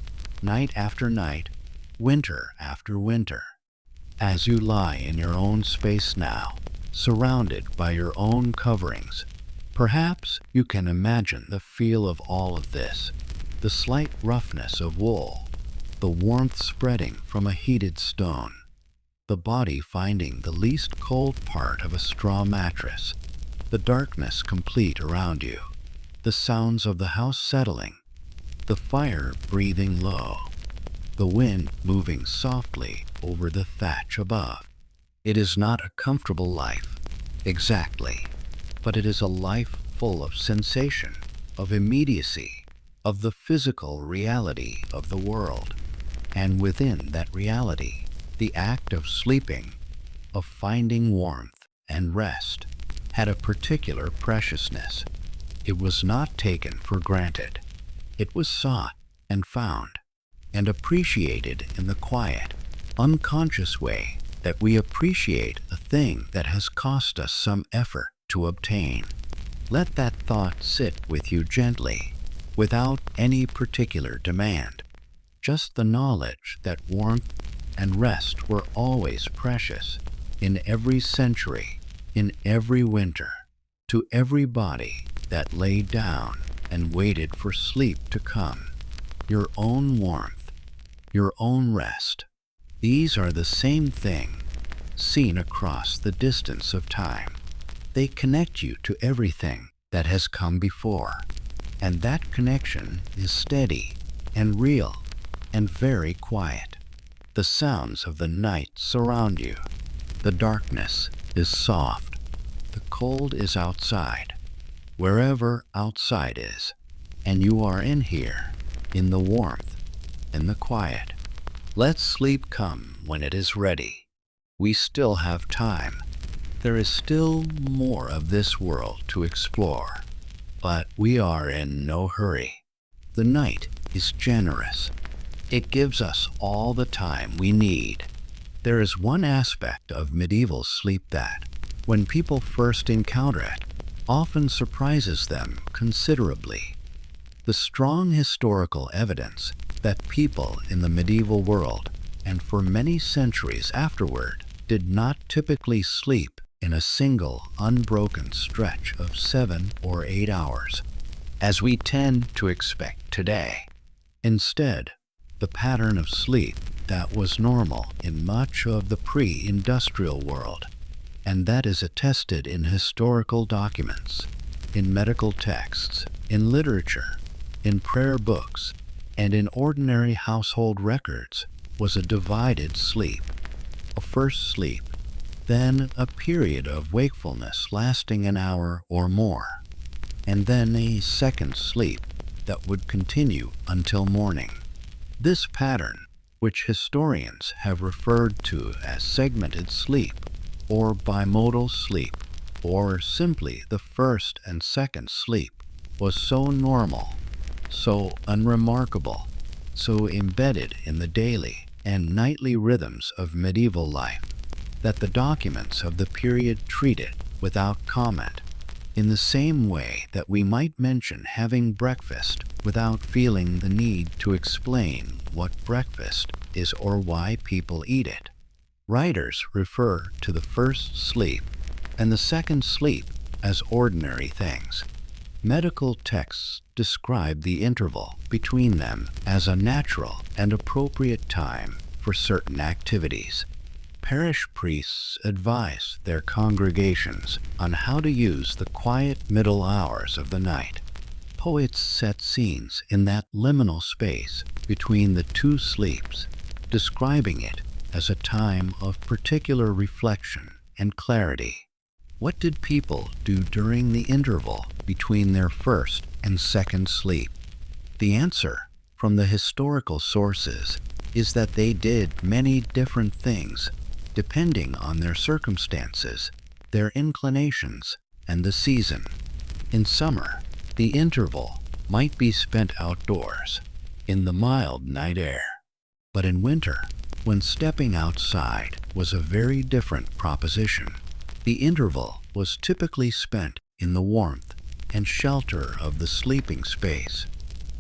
night after night, winter after winter. As you lie in your own space now, surrounded by your own coverings, perhaps you can imagine the feel of all of this, the slight roughness of wool, the warmth spreading from a heated stone, the body finding the least cold part of a straw mattress, the darkness complete around you, the sounds of the house settling, the fire breathing low, the wind moving softly over the thatch above. It is not a comfortable life, exactly, but it is a life full of sensation, of immediacy, of the physical reality of the world. And within that reality, the act of sleeping, of finding warmth and rest, had a particular preciousness. It was not taken for granted. It was sought and found, and appreciated in the quiet, unconscious way that we appreciate a thing that has cost us some effort to obtain. Let that thought sit with you gently. without any particular demand. Just the knowledge that warmth and rest were always precious in every century, in every winter, to every body that lay down and waited for sleep to come. Your own warmth, your own rest, these are the same thing seen across the distance of time. They connect you to everything that has come before, and that connection is steady and real and very quiet. The sounds of the night surround you. The darkness is soft. The cold is outside, wherever outside is, and you are in here, in the warmth, in the quiet. Let sleep come when it is ready. We still have time. There is still more of this world to explore, but we are in no hurry. The night is generous. It gives us all the time we need. There is one aspect of medieval sleep that, when people first encounter it, often surprises them considerably. The strong historical evidence that people in the medieval world, and for many centuries afterward, did not typically sleep in a single unbroken stretch of 7 or 8 hours, as we tend to expect today. Instead, the pattern of sleep that was normal in much of the pre-industrial world, and that is attested in historical documents, in medical texts, in literature, in prayer books, and in ordinary household records, was a divided sleep. A first sleep, then a period of wakefulness lasting an hour or more, and then a second sleep that would continue until morning. This pattern, which historians have referred to as segmented sleep, or bimodal sleep, or simply the first and second sleep, was so normal, so unremarkable, so embedded in the daily and nightly rhythms of medieval life, that the documents of the period treat it without comment, in the same way that we might mention having breakfast without feeling the need to explain what breakfast is or why people eat it. Writers refer to the first sleep and the second sleep as ordinary things. Medical texts describe the interval between them as a natural and appropriate time for certain activities. Parish priests advise their congregations on how to use the quiet middle hours of the night. Poets set scenes in that liminal space between the two sleeps, describing it as a time of particular reflection and clarity. What did people do during the interval between their first and second sleep? The answer from the historical sources is that they did many different things depending on their circumstances, their inclinations, and the season. In summer, the interval might be spent outdoors, in the mild night air. But in winter, when stepping outside was a very different proposition, the interval was typically spent in the warmth and shelter of the sleeping space.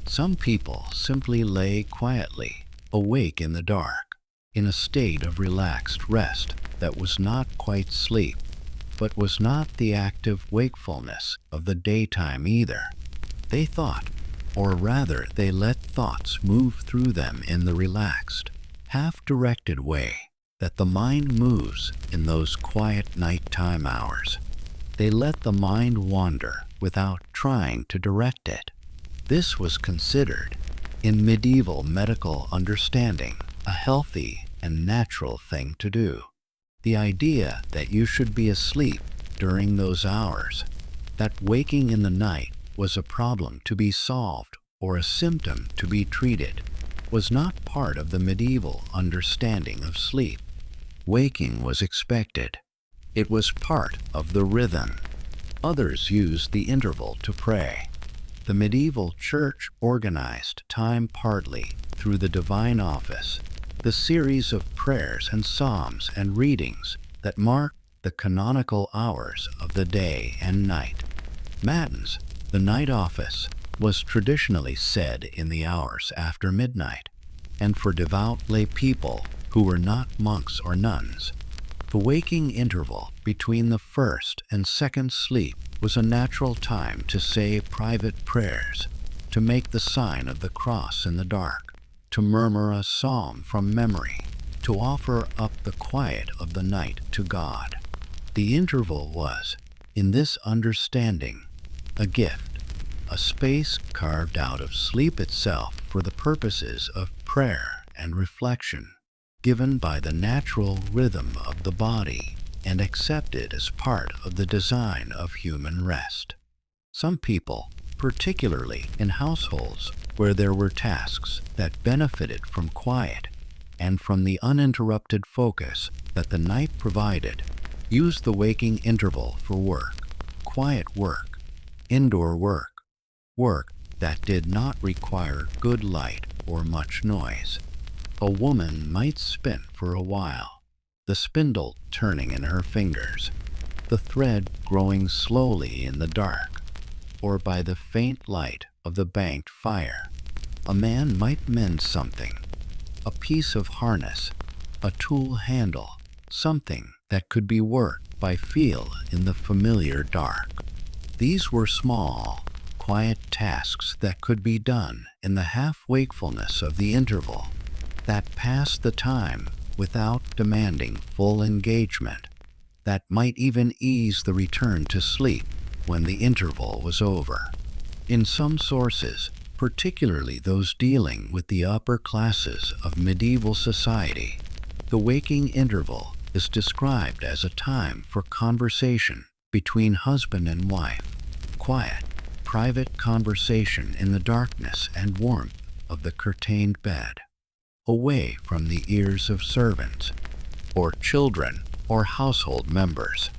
Some people simply lay quietly, awake in the dark, in a state of relaxed rest that was not quite sleep, but was not the active wakefulness of the daytime either. They thought, or rather they let thoughts move through them in the relaxed, half-directed way that the mind moves in those quiet nighttime hours. They let the mind wander without trying to direct it. This was considered, in medieval medical understanding, a healthy and natural thing to do. The idea that you should be asleep during those hours, that waking in the night was a problem to be solved or a symptom to be treated, was not part of the medieval understanding of sleep. Waking was expected. It was part of the rhythm. Others used the interval to pray. The medieval church organized time partly through the divine office, the series of prayers and psalms and readings that mark the canonical hours of the day and night. Matins, the night office, was traditionally said in the hours after midnight, and for devout lay people who were not monks or nuns, the waking interval between the first and second sleep was a natural time to say private prayers, to make the sign of the cross in the dark, to murmur a psalm from memory, to offer up the quiet of the night to God. The interval was, in this understanding, a gift, a space carved out of sleep itself for the purposes of prayer and reflection, given by the natural rhythm of the body and accepted as part of the design of human rest. Some people, particularly in households where there were tasks that benefited from quiet and from the uninterrupted focus that the night provided, used the waking interval for work, quiet work, indoor work, work that did not require good light or much noise. A woman might spin for a while, the spindle turning in her fingers, the thread growing slowly in the dark, or by the faint light of the banked fire. A man might mend something, a piece of harness, a tool handle, something that could be worked by feel in the familiar dark. These were small, quiet tasks that could be done in the half-wakefulness of the interval, that passed the time without demanding full engagement, that might even ease the return to sleep when the interval was over. In some sources, particularly those dealing with the upper classes of medieval society, the waking interval is described as a time for conversation between husband and wife, quiet, private conversation in the darkness and warmth of the curtained bed, away from the ears of servants, or children, or household members.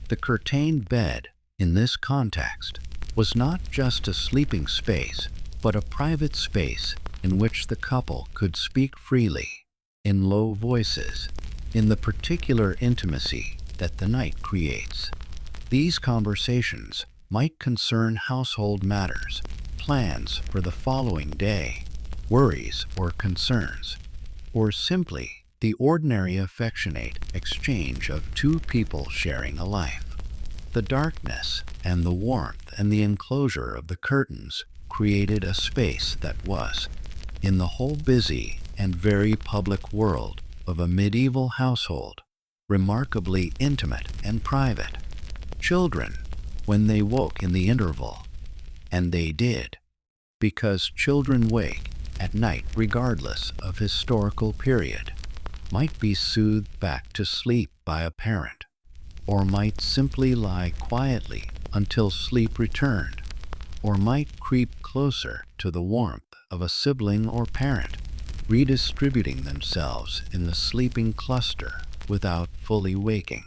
The curtained bed, in this context, was not just a sleeping space, but a private space in which the couple could speak freely, in low voices, in the particular intimacy that the night creates. These conversations might concern household matters, plans for the following day, worries or concerns, or simply the ordinary affectionate exchange of two people sharing a life. The darkness and the warmth and the enclosure of the curtains created a space that was, in the whole busy and very public world of a medieval household, remarkably intimate and private. Children, when they woke in the interval, and they did, because children wake at night regardless of historical period, might be soothed back to sleep by a parent, or might simply lie quietly until sleep returned, or might creep closer to the warmth of a sibling or parent, redistributing themselves in the sleeping cluster without fully waking.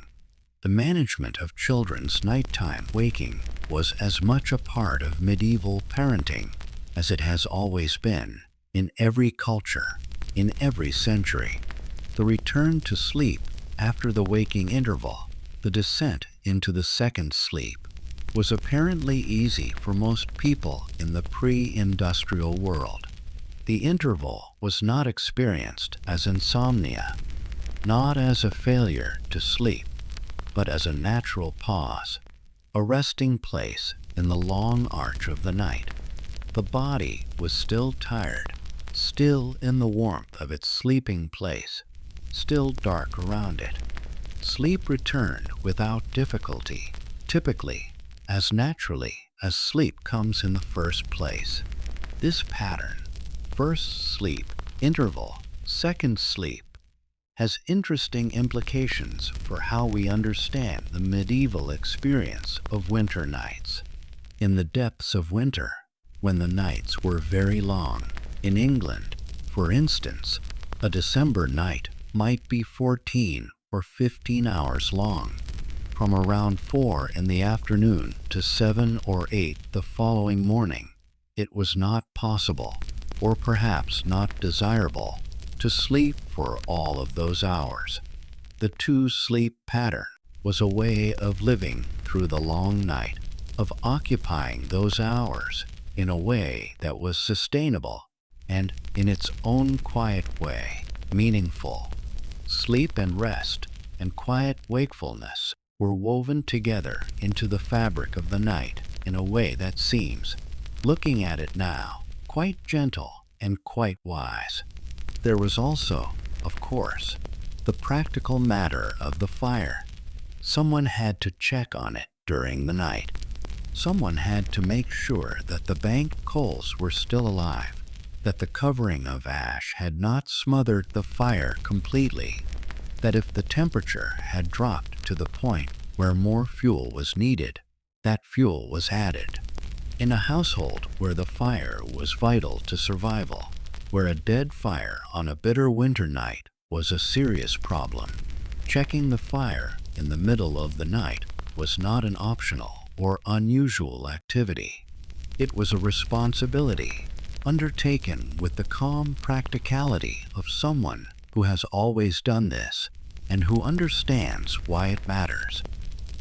The management of children's nighttime waking was as much a part of medieval parenting as it has always been in every culture, in every century. The return to sleep after the waking interval, the descent into the second sleep, was apparently easy for most people in the pre-industrial world. The interval was not experienced as insomnia, not as a failure to sleep, but as a natural pause, a resting place in the long arch of the night. The body was still tired, still in the warmth of its sleeping place, still dark around it. Sleep returned without difficulty, typically as naturally as sleep comes in the first place. This pattern, first sleep, interval, second sleep, has interesting implications for how we understand the medieval experience of winter nights. In the depths of winter, when the nights were very long, in England, for instance, a December night might be 14 or 15 hours long, from around 4 in the afternoon to 7 or 8 the following morning. It was not possible, or perhaps not desirable, to sleep for all of those hours. The two-sleep pattern was a way of living through the long night, of occupying those hours in a way that was sustainable and, in its own quiet way, meaningful. Sleep and rest and quiet wakefulness were woven together into the fabric of the night in a way that seems, looking at it now, quite gentle and quite wise. There was also, of course, the practical matter of the fire. Someone had to check on it during the night. Someone had to make sure that the banked coals were still alive, that the covering of ash had not smothered the fire completely, that if the temperature had dropped to the point where more fuel was needed, that fuel was added. In a household where the fire was vital to survival, where a dead fire on a bitter winter night was a serious problem, checking the fire in the middle of the night was not an optional or unusual activity. It was a responsibility undertaken with the calm practicality of someone who has always done this and who understands why it matters.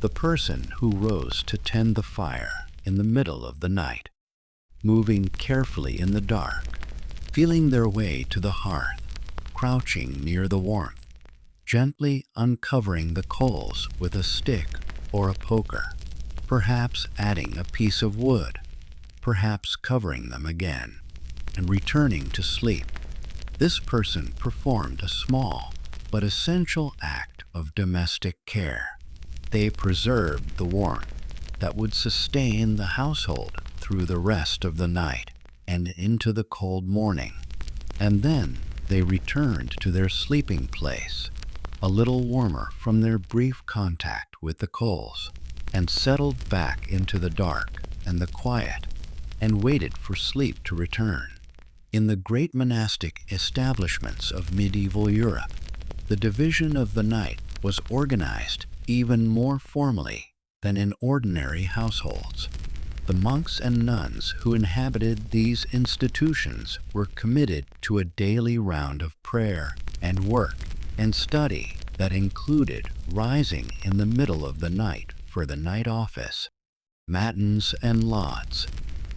The person who rose to tend the fire in the middle of the night, moving carefully in the dark, feeling their way to the hearth, crouching near the warmth, gently uncovering the coals with a stick or a poker, perhaps adding a piece of wood, perhaps covering them again, and returning to sleep. This person performed a small but essential act of domestic care. They preserved the warmth that would sustain the household through the rest of the night and into the cold morning. And then they returned to their sleeping place, a little warmer from their brief contact with the coals, and settled back into the dark and the quiet, and waited for sleep to return. In the great monastic establishments of medieval Europe, the division of the night was organized even more formally than in ordinary households. The monks and nuns who inhabited these institutions were committed to a daily round of prayer and work and study that included rising in the middle of the night for the night office, matins and lauds,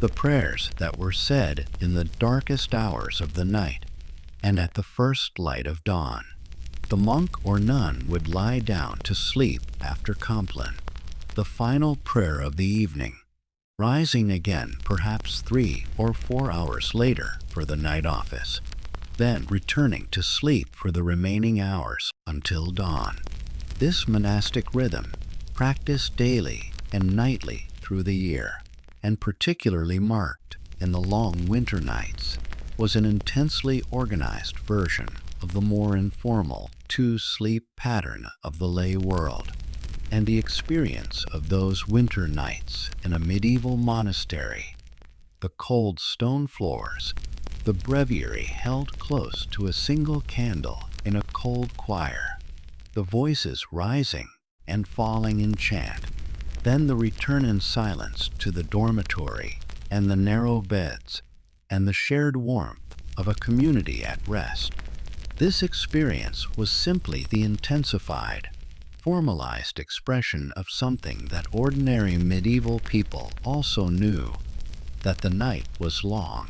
the prayers that were said in the darkest hours of the night and at the first light of dawn. The monk or nun would lie down to sleep after Compline, the final prayer of the evening, rising again perhaps 3 or 4 hours later for the night office, then returning to sleep for the remaining hours until dawn. This monastic rhythm, practiced daily and nightly through the year, and particularly marked in the long winter nights, was an intensely organized version of the more informal two-sleep pattern of the lay world. And the experience of those winter nights in a medieval monastery, the cold stone floors, the breviary held close to a single candle in a cold choir, the voices rising and falling in chant, then the return in silence to the dormitory and the narrow beds, and the shared warmth of a community at rest. This experience was simply the intensified, formalized expression of something that ordinary medieval people also knew, that the night was long,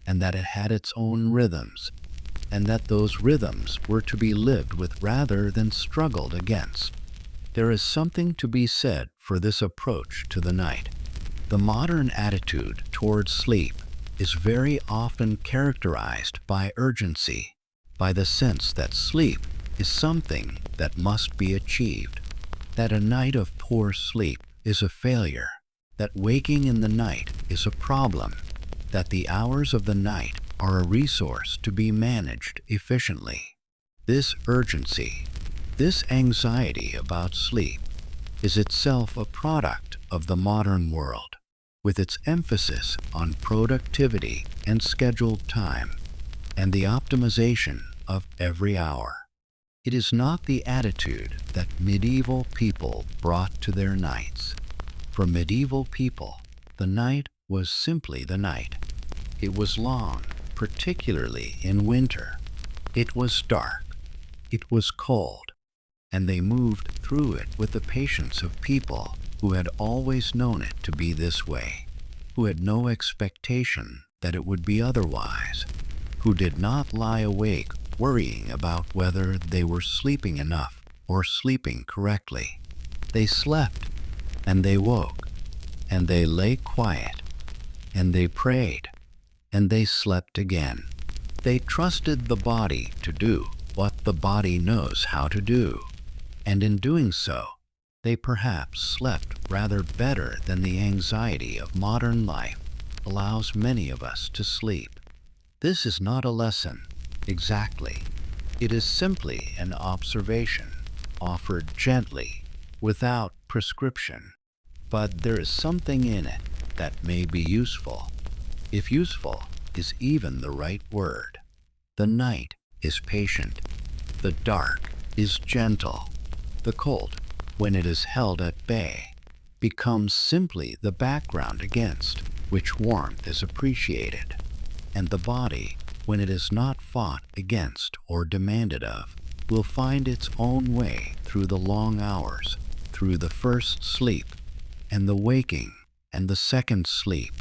and that it had its own rhythms, and that those rhythms were to be lived with rather than struggled against. There is something to be said for this approach to the night. The modern attitude towards sleep is very often characterized by urgency, by the sense that sleep is something that must be achieved, that a night of poor sleep is a failure, that waking in the night is a problem, that the hours of the night are a resource to be managed efficiently. This urgency, this anxiety about sleep, is itself a product of the modern world, with its emphasis on productivity and scheduled time, and the optimization of every hour. It is not the attitude that medieval people brought to their nights. For medieval people, the night was simply the night. It was long, particularly in winter. It was dark. It was cold. And they moved through it with the patience of people who had always known it to be this way, who had no expectation that it would be otherwise, who did not lie awake worrying about whether they were sleeping enough or sleeping correctly. They slept, and they woke, and they lay quiet, and they prayed, and they slept again. They trusted the body to do what the body knows how to do, and in doing so, they perhaps slept rather better than the anxiety of modern life allows many of us to sleep. This is not a lesson, exactly. It is simply an observation, offered gently, without prescription. But there is something in it that may be useful, if useful is even the right word. The night is patient. The dark is gentle. The cold, when it is held at bay, becomes simply the background against which warmth is appreciated. And the body, when it is not fought against or demanded of, will find its own way through the long hours, through the first sleep, and the waking, and the second sleep,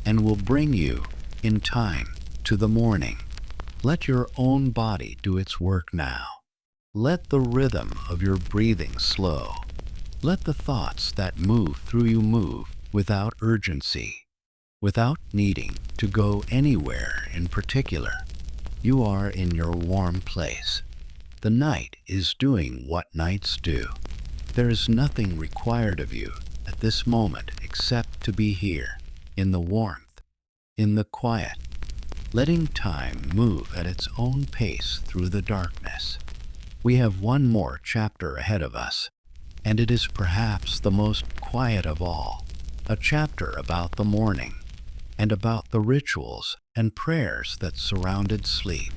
and will bring you, in time, to the morning. Let your own body do its work now. Let the rhythm of your breathing slow. Let the thoughts that move through you move without urgency, without needing to go anywhere in particular. You are in your warm place. The night is doing what nights do. There is nothing required of you at this moment except to be here, in the warmth, in the quiet, letting time move at its own pace through the darkness. We have one more chapter ahead of us, and it is perhaps the most quiet of all, a chapter about the morning, and about the rituals and prayers that surrounded sleep,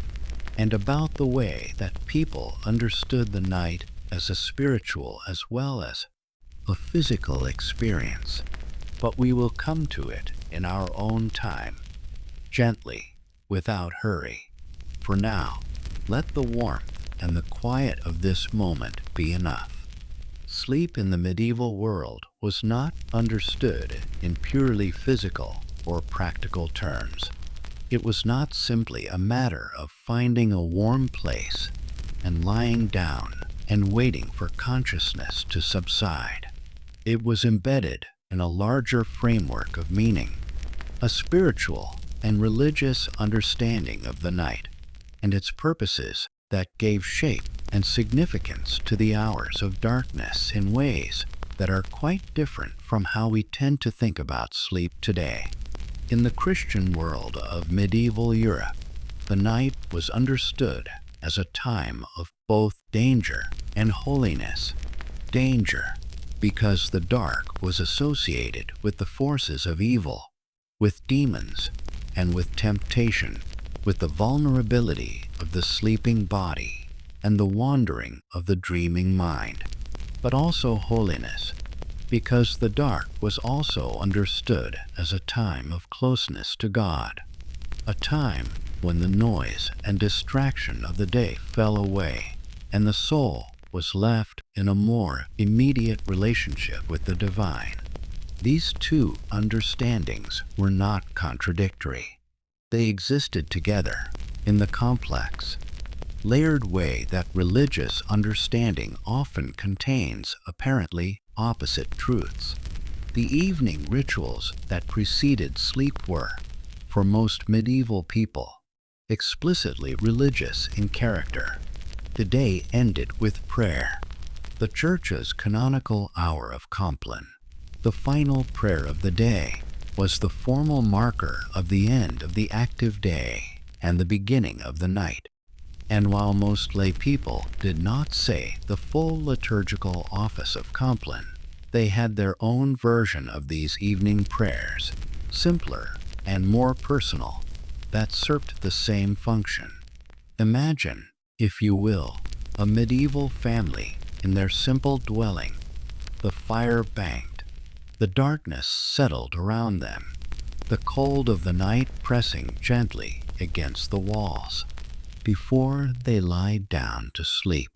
and about the way that people understood the night as a spiritual as well as a physical experience. But we will come to it in our own time, gently, without hurry. For now, let the warmth and the quiet of this moment be enough. Sleep in the medieval world was not understood in purely physical or practical terms. It was not simply a matter of finding a warm place and lying down and waiting for consciousness to subside. It was embedded in a larger framework of meaning, a spiritual and religious understanding of the night and its purposes that gave shape and significance to the hours of darkness in ways that are quite different from how we tend to think about sleep today. In the Christian world of medieval Europe, the night was understood as a time of both danger and holiness. Danger, because the dark was associated with the forces of evil, with demons, and with temptation, with the vulnerability of the sleeping body and the wandering of the dreaming mind. But also holiness, because the dark was also understood as a time of closeness to God, a time when the noise and distraction of the day fell away, and the soul was left in a more immediate relationship with the divine. These two understandings were not contradictory. They existed together in the complex, layered way that religious understanding often contains apparently opposite truths. The evening rituals that preceded sleep were, for most medieval people, explicitly religious in character. The day ended with prayer, the Church's canonical hour of Compline. The final prayer of the day was the formal marker of the end of the active day and the beginning of the night. And while most lay people did not say the full liturgical office of Compline, they had their own version of these evening prayers, simpler and more personal, that served the same function. Imagine, if you will, a medieval family in their simple dwelling, the fire banked, the darkness settled around them, the cold of the night pressing gently against the walls. Before they lie down to sleep,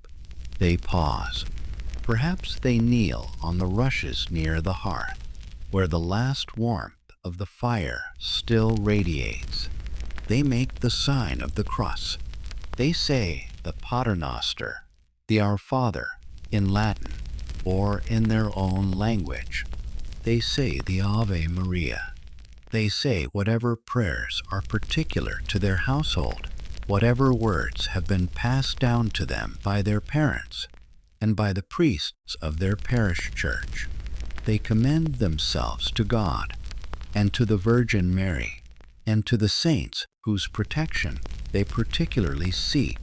they pause. Perhaps they kneel on the rushes near the hearth, where the last warmth of the fire still radiates. They make the sign of the cross. They say the Pater Noster, the Our Father, in Latin, or in their own language. They say the Ave Maria. They say whatever prayers are particular to their household, whatever words have been passed down to them by their parents and by the priests of their parish church. They commend themselves to God and to the Virgin Mary and to the saints whose protection they particularly seek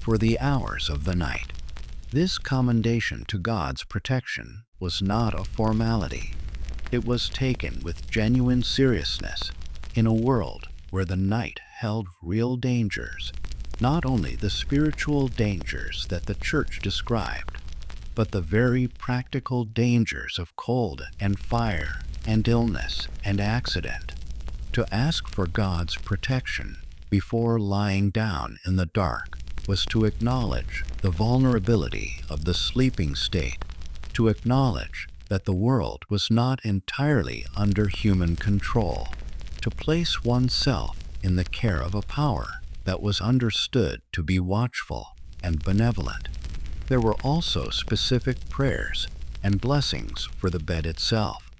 for the hours of the night. This commendation to God's protection was not a formality. It was taken with genuine seriousness in a world where the night held real dangers, not only the spiritual dangers that the Church described, but the very practical dangers of cold and fire and illness and accident. To ask for God's protection before lying down in the dark was to acknowledge the vulnerability of the sleeping state, to acknowledge that the world was not entirely under human control, to place oneself in the care of a power that was understood to be watchful and benevolent. There were also specific prayers and blessings for the bed itself.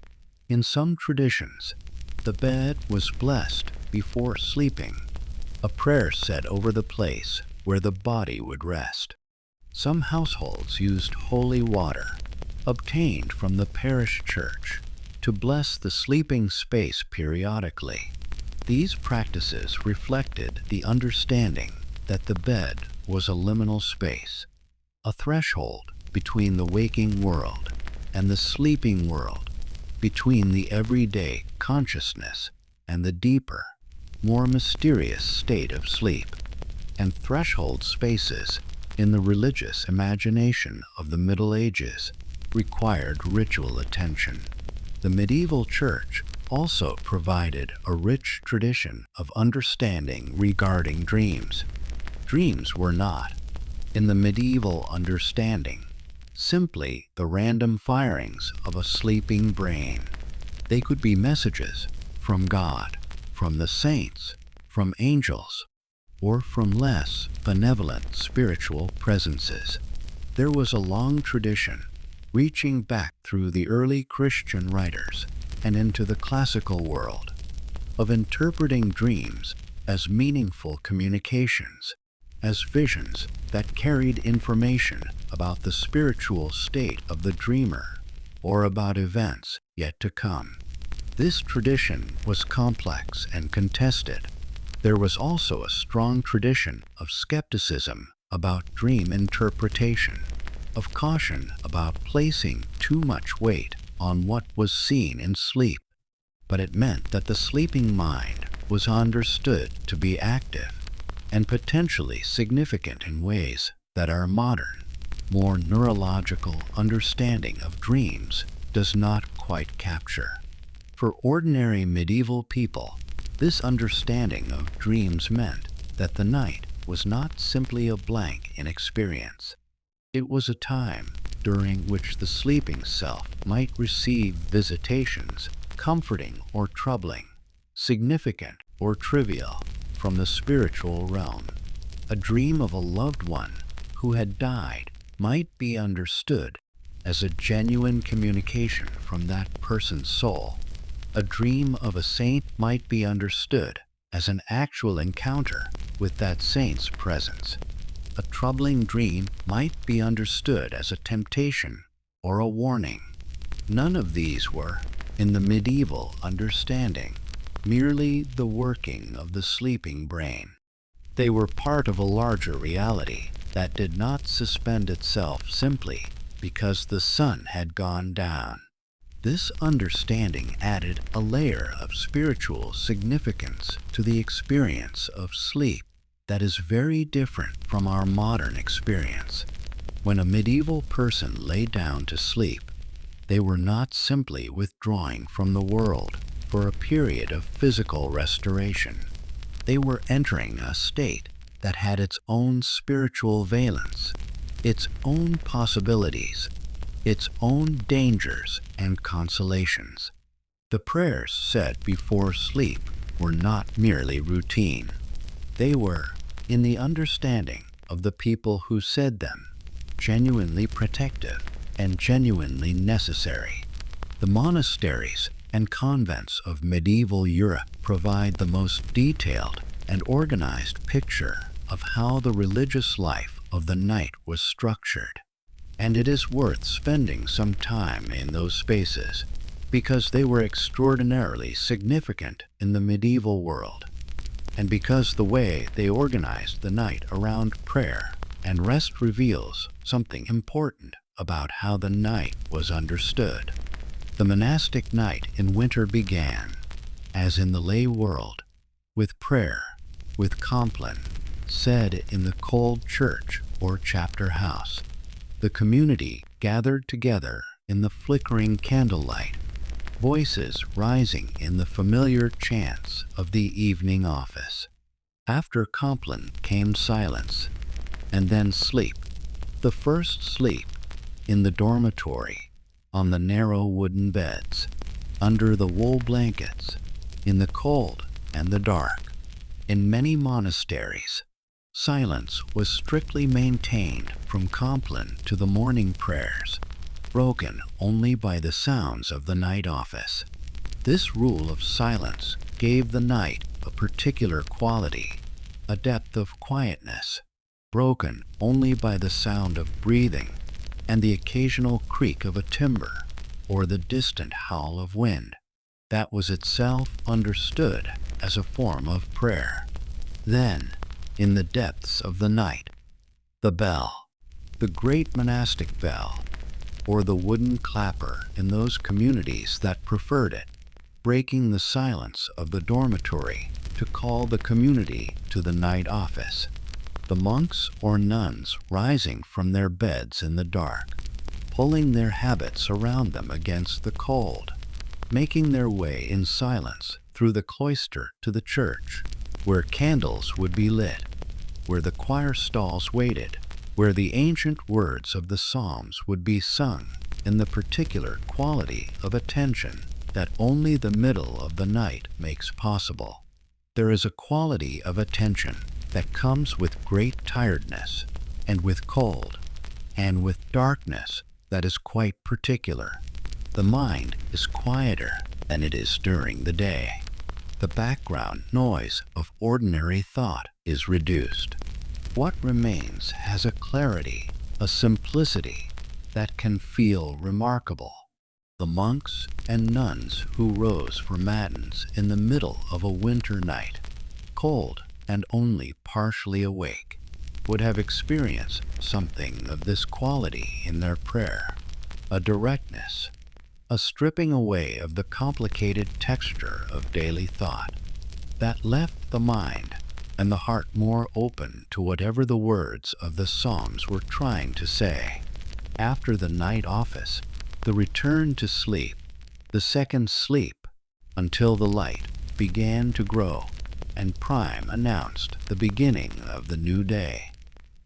In some traditions, the bed was blessed before sleeping, a prayer said over the place where the body would rest. Some households used holy water, obtained from the parish church, to bless the sleeping space periodically. These practices reflected the understanding that the bed was a liminal space, a threshold between the waking world and the sleeping world, between the everyday consciousness and the deeper, more mysterious state of sleep. And threshold spaces in the religious imagination of the Middle Ages required ritual attention. The medieval church also provided a rich tradition of understanding regarding dreams. Dreams were not, in the medieval understanding, simply the random firings of a sleeping brain. They could be messages from God, from the saints, from angels, or from less benevolent spiritual presences. There was a long tradition, reaching back through the early Christian writers and into the classical world, of interpreting dreams as meaningful communications, as visions that carried information about the spiritual state of the dreamer or about events yet to come. This tradition was complex and contested. There was also a strong tradition of skepticism about dream interpretation, of caution about placing too much weight on what was seen in sleep, but it meant that the sleeping mind was understood to be active and potentially significant in ways that our modern, more neurological understanding of dreams does not quite capture. For ordinary medieval people, this understanding of dreams meant that the night was not simply a blank in experience. It was a time during which the sleeping self might receive visitations, comforting or troubling, significant or trivial, from the spiritual realm. A dream of a loved one who had died might be understood as a genuine communication from that person's soul. A dream of a saint might be understood as an actual encounter with that saint's presence. A troubling dream might be understood as a temptation or a warning. None of these were, in the medieval understanding, merely the working of the sleeping brain. They were part of a larger reality that did not suspend itself simply because the sun had gone down. This understanding added a layer of spiritual significance to the experience of sleep that is very different from our modern experience. When a medieval person lay down to sleep, they were not simply withdrawing from the world for a period of physical restoration. They were entering a state that had its own spiritual valence, its own possibilities, its own dangers and consolations. The prayers said before sleep were not merely routine. They were, in the understanding of the people who said them, genuinely protective and genuinely necessary. The monasteries and convents of medieval Europe provide the most detailed and organized picture of how the religious life of the night was structured. And it is worth spending some time in those spaces because they were extraordinarily significant in the medieval world, and because the way they organized the night around prayer and rest reveals something important about how the night was understood. The monastic night in winter began, as in the lay world, with prayer, with Compline, said in the cold church or chapter house. The community gathered together in the flickering candlelight, voices rising in the familiar chants of the evening office. After Compline came silence, and then sleep, the first sleep, in the dormitory, on the narrow wooden beds, under the wool blankets, in the cold and the dark. In many monasteries, silence was strictly maintained from Compline to the morning prayers, broken only by the sounds of the night office. This rule of silence gave the night a particular quality, a depth of quietness, broken only by the sound of breathing and the occasional creak of a timber or the distant howl of wind, that was itself understood as a form of prayer. Then, in the depths of the night, the bell, the great monastic bell, or the wooden clapper in those communities that preferred it, breaking the silence of the dormitory to call the community to the night office. The monks or nuns rising from their beds in the dark, pulling their habits around them against the cold, making their way in silence through the cloister to the church, where candles would be lit, where the choir stalls waited, where the ancient words of the Psalms would be sung in the particular quality of attention that only the middle of the night makes possible. There is a quality of attention that comes with great tiredness, and with cold, and with darkness that is quite particular. The mind is quieter than it is during the day. The background noise of ordinary thought is reduced. What remains has a clarity, a simplicity that can feel remarkable. The monks and nuns who rose for matins in the middle of a winter night, cold and only partially awake, would have experienced something of this quality in their prayer, a directness, a stripping away of the complicated texture of daily thought that left the mind and the heart more open to whatever the words of the Psalms were trying to say. After the night office, the return to sleep, the second sleep, until the light began to grow and prime announced the beginning of the new day.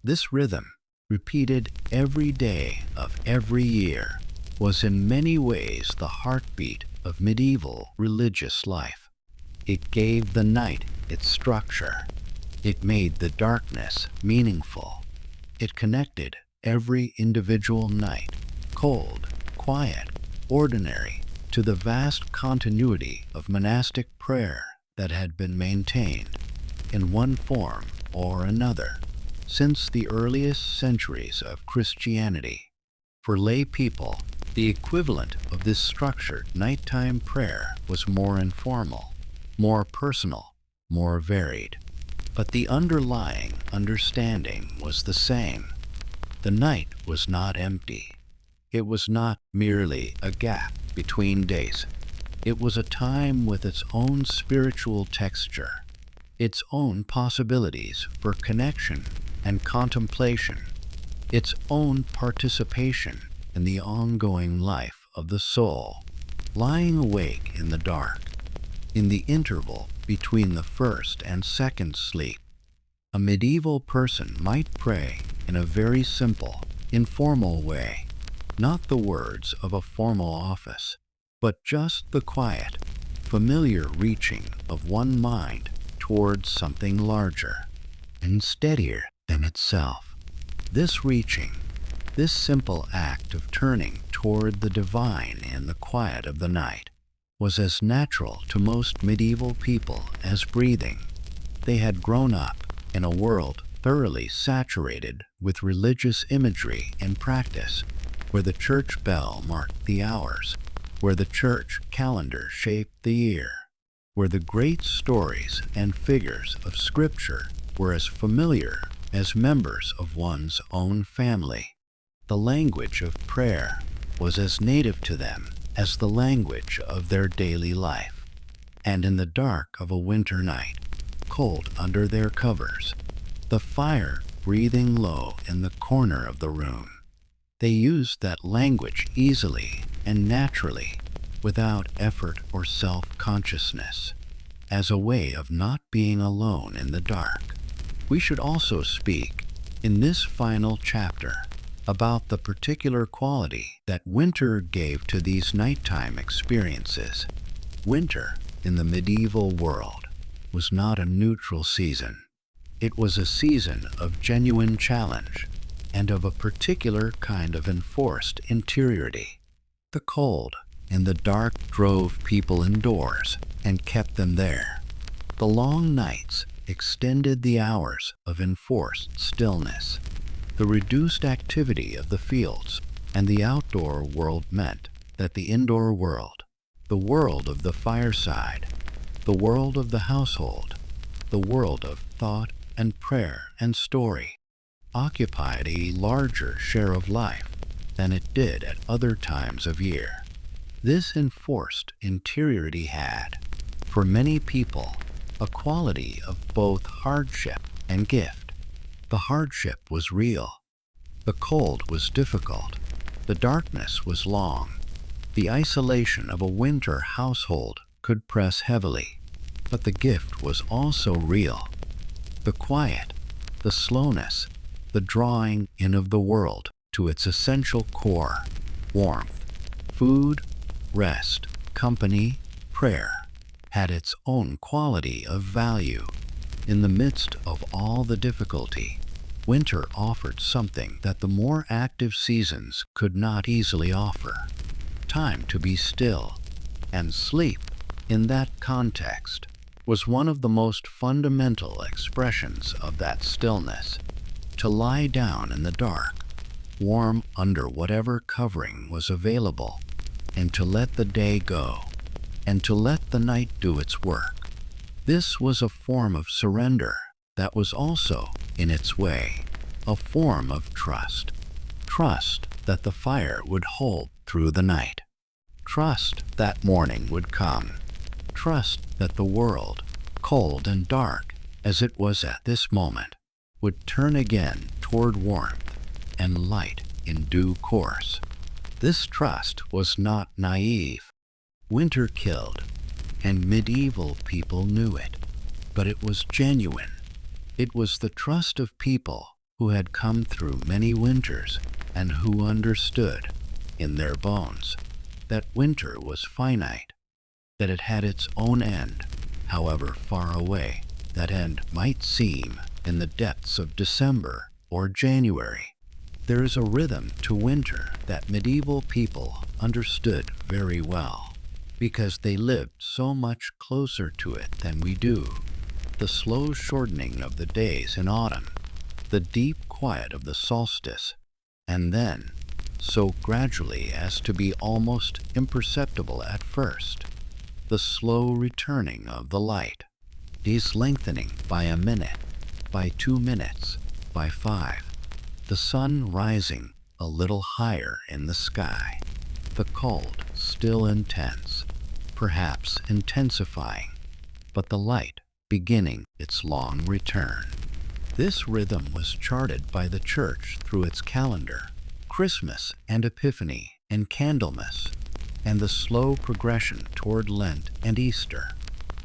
This rhythm, repeated every day of every year, was in many ways the heartbeat of medieval religious life. It gave the night its structure. It made the darkness meaningful. It connected every individual night, cold, quiet, ordinary, to the vast continuity of monastic prayer that had been maintained, in one form or another, since the earliest centuries of Christianity. For lay people, the equivalent of this structured nighttime prayer was more informal, more personal, more varied. But the underlying understanding was the same. The night was not empty. It was not merely a gap between days. It was a time with its own spiritual texture, its own possibilities for connection and contemplation, its own participation in the ongoing life of the soul, lying awake in the dark, in the interval between the first and second sleep. A medieval person might pray in a very simple, informal way, not the words of a formal office, but just the quiet, familiar reaching of one mind towards something larger and steadier than itself. This reaching, this simple act of turning toward the divine in the quiet of the night, was as natural to most medieval people as breathing. They had grown up in a world thoroughly saturated with religious imagery and practice, where the church bell marked the hours, where the church calendar shaped the year, where the great stories and figures of Scripture were as familiar as members of one's own family. The language of prayer was as native to them as the language of their daily life. And in the dark of a winter night, cold under their covers, the fire breathing low in the corner of the room, they used that language easily and naturally, without effort or self-consciousness, as a way of not being alone in the dark. We should also speak, in this final chapter, about the particular quality that winter gave to these nighttime experiences. Winter, in the medieval world, was not a neutral season. It was a season of genuine challenge and of a particular kind of enforced interiority. The cold and the dark drove people indoors and kept them there. The long nights extended the hours of enforced stillness. The reduced activity of the fields and the outdoor world meant that the indoor world, the world of the fireside, the world of the household, the world of thought and prayer and story, occupied a larger share of life than it did at other times of year. This enforced interiority had, for many people, a quality of both hardship and gift. The hardship was real. The cold was difficult. The darkness was long. The isolation of a winter household could press heavily. But the gift was also real. The quiet, the slowness, the drawing in of the world to its essential core, warmth, food, rest, company, prayer, had its own quality of value. In the midst of all the difficulty, winter offered something that the more active seasons could not easily offer: time to be still. And sleep, in that context, was one of the most fundamental expressions of that stillness. To lie down in the dark, warm under whatever covering was available, and to let the day go, and to let the night do its work. This was a form of surrender that was also, in its way, a form of trust. Trust that the fire would hold through the night. Trust that morning would come. Trust that the world, cold and dark as it was at this moment, would turn again toward warmth and light in due course. This trust was not naive. Winter killed, and medieval people knew it, but it was genuine. It was the trust of people who had come through many winters and who understood, in their bones, that winter was finite, that it had its own end, however far away that end might seem in the depths of December or January. There is a rhythm to winter that medieval people understood very well, because they lived so much closer to it than we do. The slow shortening of the days in autumn, the deep quiet of the solstice, and then, so gradually as to be almost imperceptible at first, the slow returning of the light, these lengthening by a minute, by 2 minutes, by 5, the sun rising a little higher in the sky, the cold still intense, perhaps intensifying, but the light beginning its long return. This rhythm was charted by the Church through its calendar, Christmas and Epiphany and Candlemas, and the slow progression toward Lent and Easter,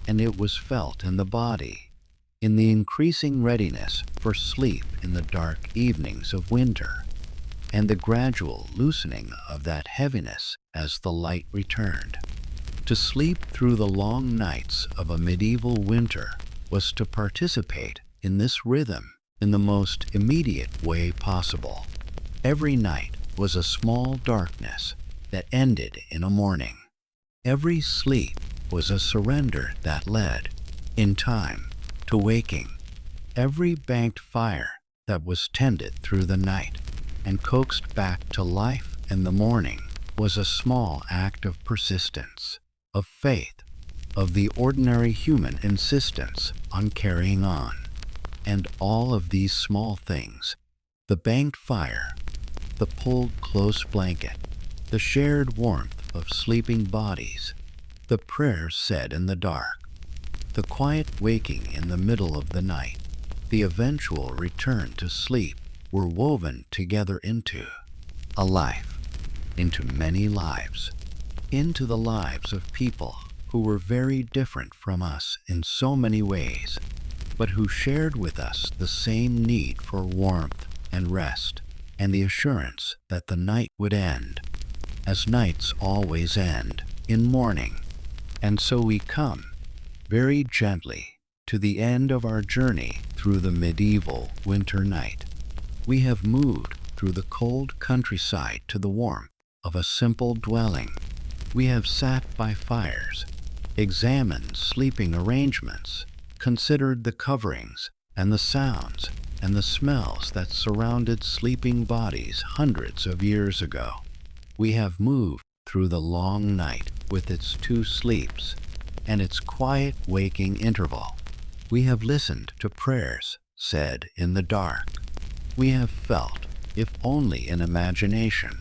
and it was felt in the body, in the increasing readiness for sleep in the dark evenings of winter. and the gradual loosening of that heaviness as the light returned. To sleep through the long nights of a medieval winter was to participate in this rhythm in the most immediate way possible. Every night was a small darkness that ended in a morning. Every sleep was a surrender that led, in time, to waking. Every banked fire that was tended through the night and coaxed back to life in the morning was a small act of persistence, of faith, of the ordinary human insistence on carrying on. And all of these small things, the banked fire, the pulled close blanket, the shared warmth of sleeping bodies, the prayers said in the dark, the quiet waking in the middle of the night, the eventual return to sleep were woven together into a life, into many lives, into the lives of people who were very different from us in so many ways, but who shared with us the same need for warmth and rest and the assurance that the night would end, as nights always end, in morning. And so we come, very gently, to the end of our journey through the medieval winter night. We have moved through the cold countryside to the warmth of a simple dwelling. We have sat by fires, examined sleeping arrangements, considered the coverings and the sounds and the smells that surrounded sleeping bodies hundreds of years ago. We have moved through the long night with its two sleeps and its quiet waking interval. We have listened to prayers said in the dark. We have felt, if only in imagination,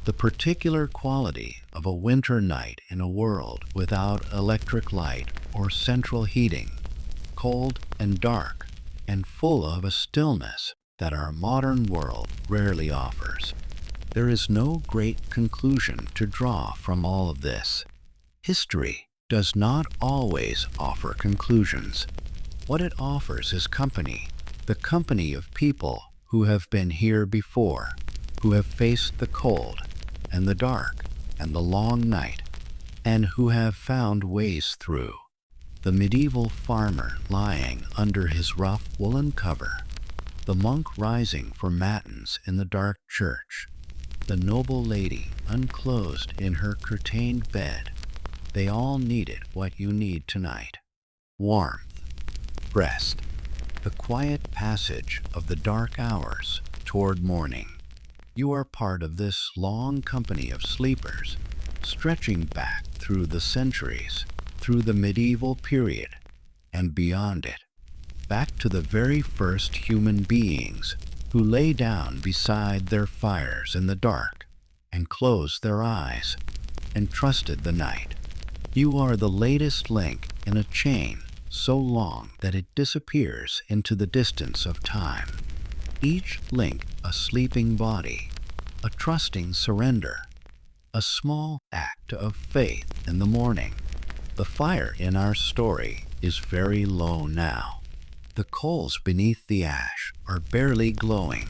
the particular quality of a winter night in a world without electric light or central heating, cold and dark, and full of a stillness that our modern world rarely offers. There is no great conclusion to draw from all of this. History does not always offer conclusions. What it offers is company, the company of people who have been here before, who have faced the cold and the dark and the long night, and who have found ways through. The medieval farmer lying under his rough woolen cover, the monk rising for matins in the dark church, the noble lady unclosed in her curtained bed, they all needed what you need tonight: warmth, rest, the quiet passage of the dark hours toward morning. You are part of this long company of sleepers, stretching back through the centuries, through the medieval period, and beyond it, back to the very first human beings who lay down beside their fires in the dark and closed their eyes and trusted the night. You are the latest link in a chain so long that it disappears into the distance of time. Each link a sleeping body, a trusting surrender, a small act of faith in the morning. The fire in our story is very low now. The coals beneath the ash are barely glowing,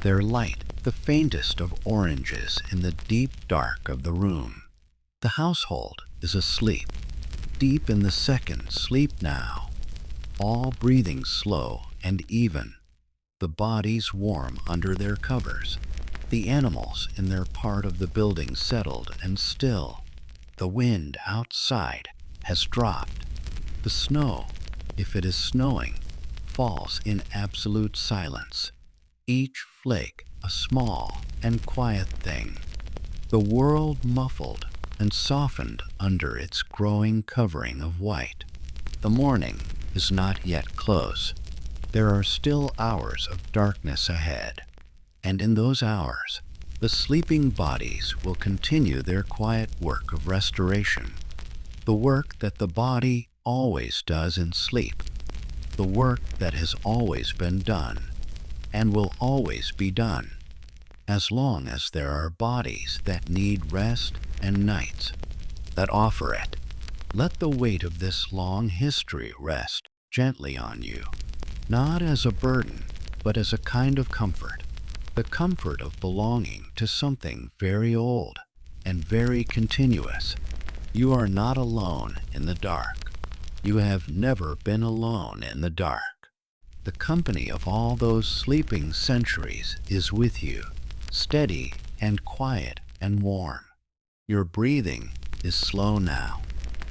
their light the faintest of oranges in the deep dark of the room. The household is asleep, deep in the second sleep now, all breathing slow and even, the bodies warm under their covers, the animals in their part of the building settled and still. The wind outside has dropped. The snow, if it is snowing, falls in absolute silence, each flake a small and quiet thing, the world muffled and softened under its growing covering of white. The morning is not yet close. There are still hours of darkness ahead, and in those hours, the sleeping bodies will continue their quiet work of restoration, the work that the body always does in sleep, the work that has always been done and will always be done, as long as there are bodies that need rest and nights that offer it. Let the weight of this long history rest gently on you, not as a burden, but as a kind of comfort, the comfort of belonging to something very old and very continuous. You are not alone in the dark. You have never been alone in the dark. The company of all those sleeping centuries is with you, steady and quiet and warm. Your breathing is slow now.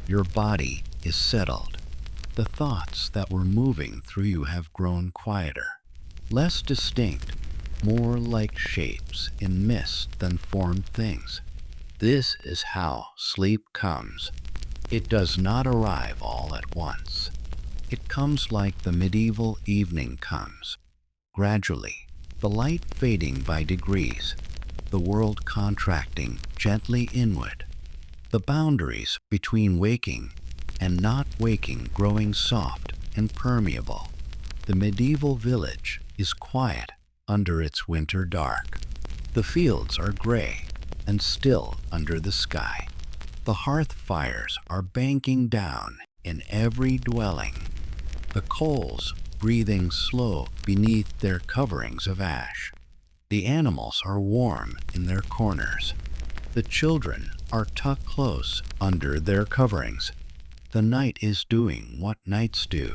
Your body is settled. The thoughts that were moving through you have grown quieter, less distinct, more like shapes in mist than formed things. This is how sleep comes. It does not arrive all at once. It comes like the medieval evening comes, gradually, the light fading by degrees, the world contracting gently inward, the boundaries between waking and not waking growing soft and permeable. The medieval village is quiet under its winter dark. The fields are gray and still under the sky. The hearth fires are banking down in every dwelling, the coals breathing slow beneath their coverings of ash. The animals are warm in their corners. The children are tucked close under their coverings. The night is doing what nights do,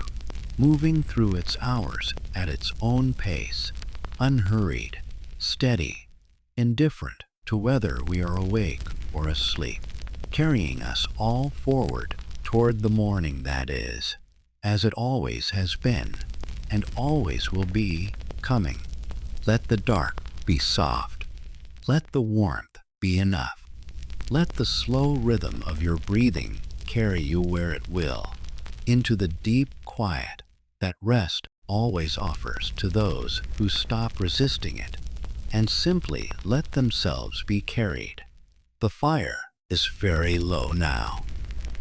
moving through its hours at its own pace, unhurried, steady, indifferent to whether we are awake or asleep, carrying us all forward toward the morning that is, as it always has been, and always will be, coming. Let the dark be soft. Let the warmth be enough. Let the slow rhythm of your breathing carry you where it will, into the deep quiet that rest always offers to those who stop resisting it and simply let themselves be carried. The fire is very low now,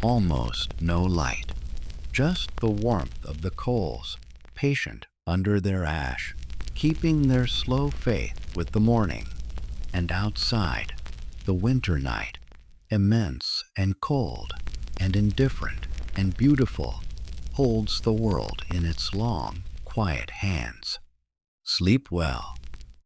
almost no light, just the warmth of the coals, patient under their ash, keeping their slow faith with the morning. And outside, the winter night, immense and cold and indifferent and beautiful, holds the world in its long, quiet hands. Sleep well.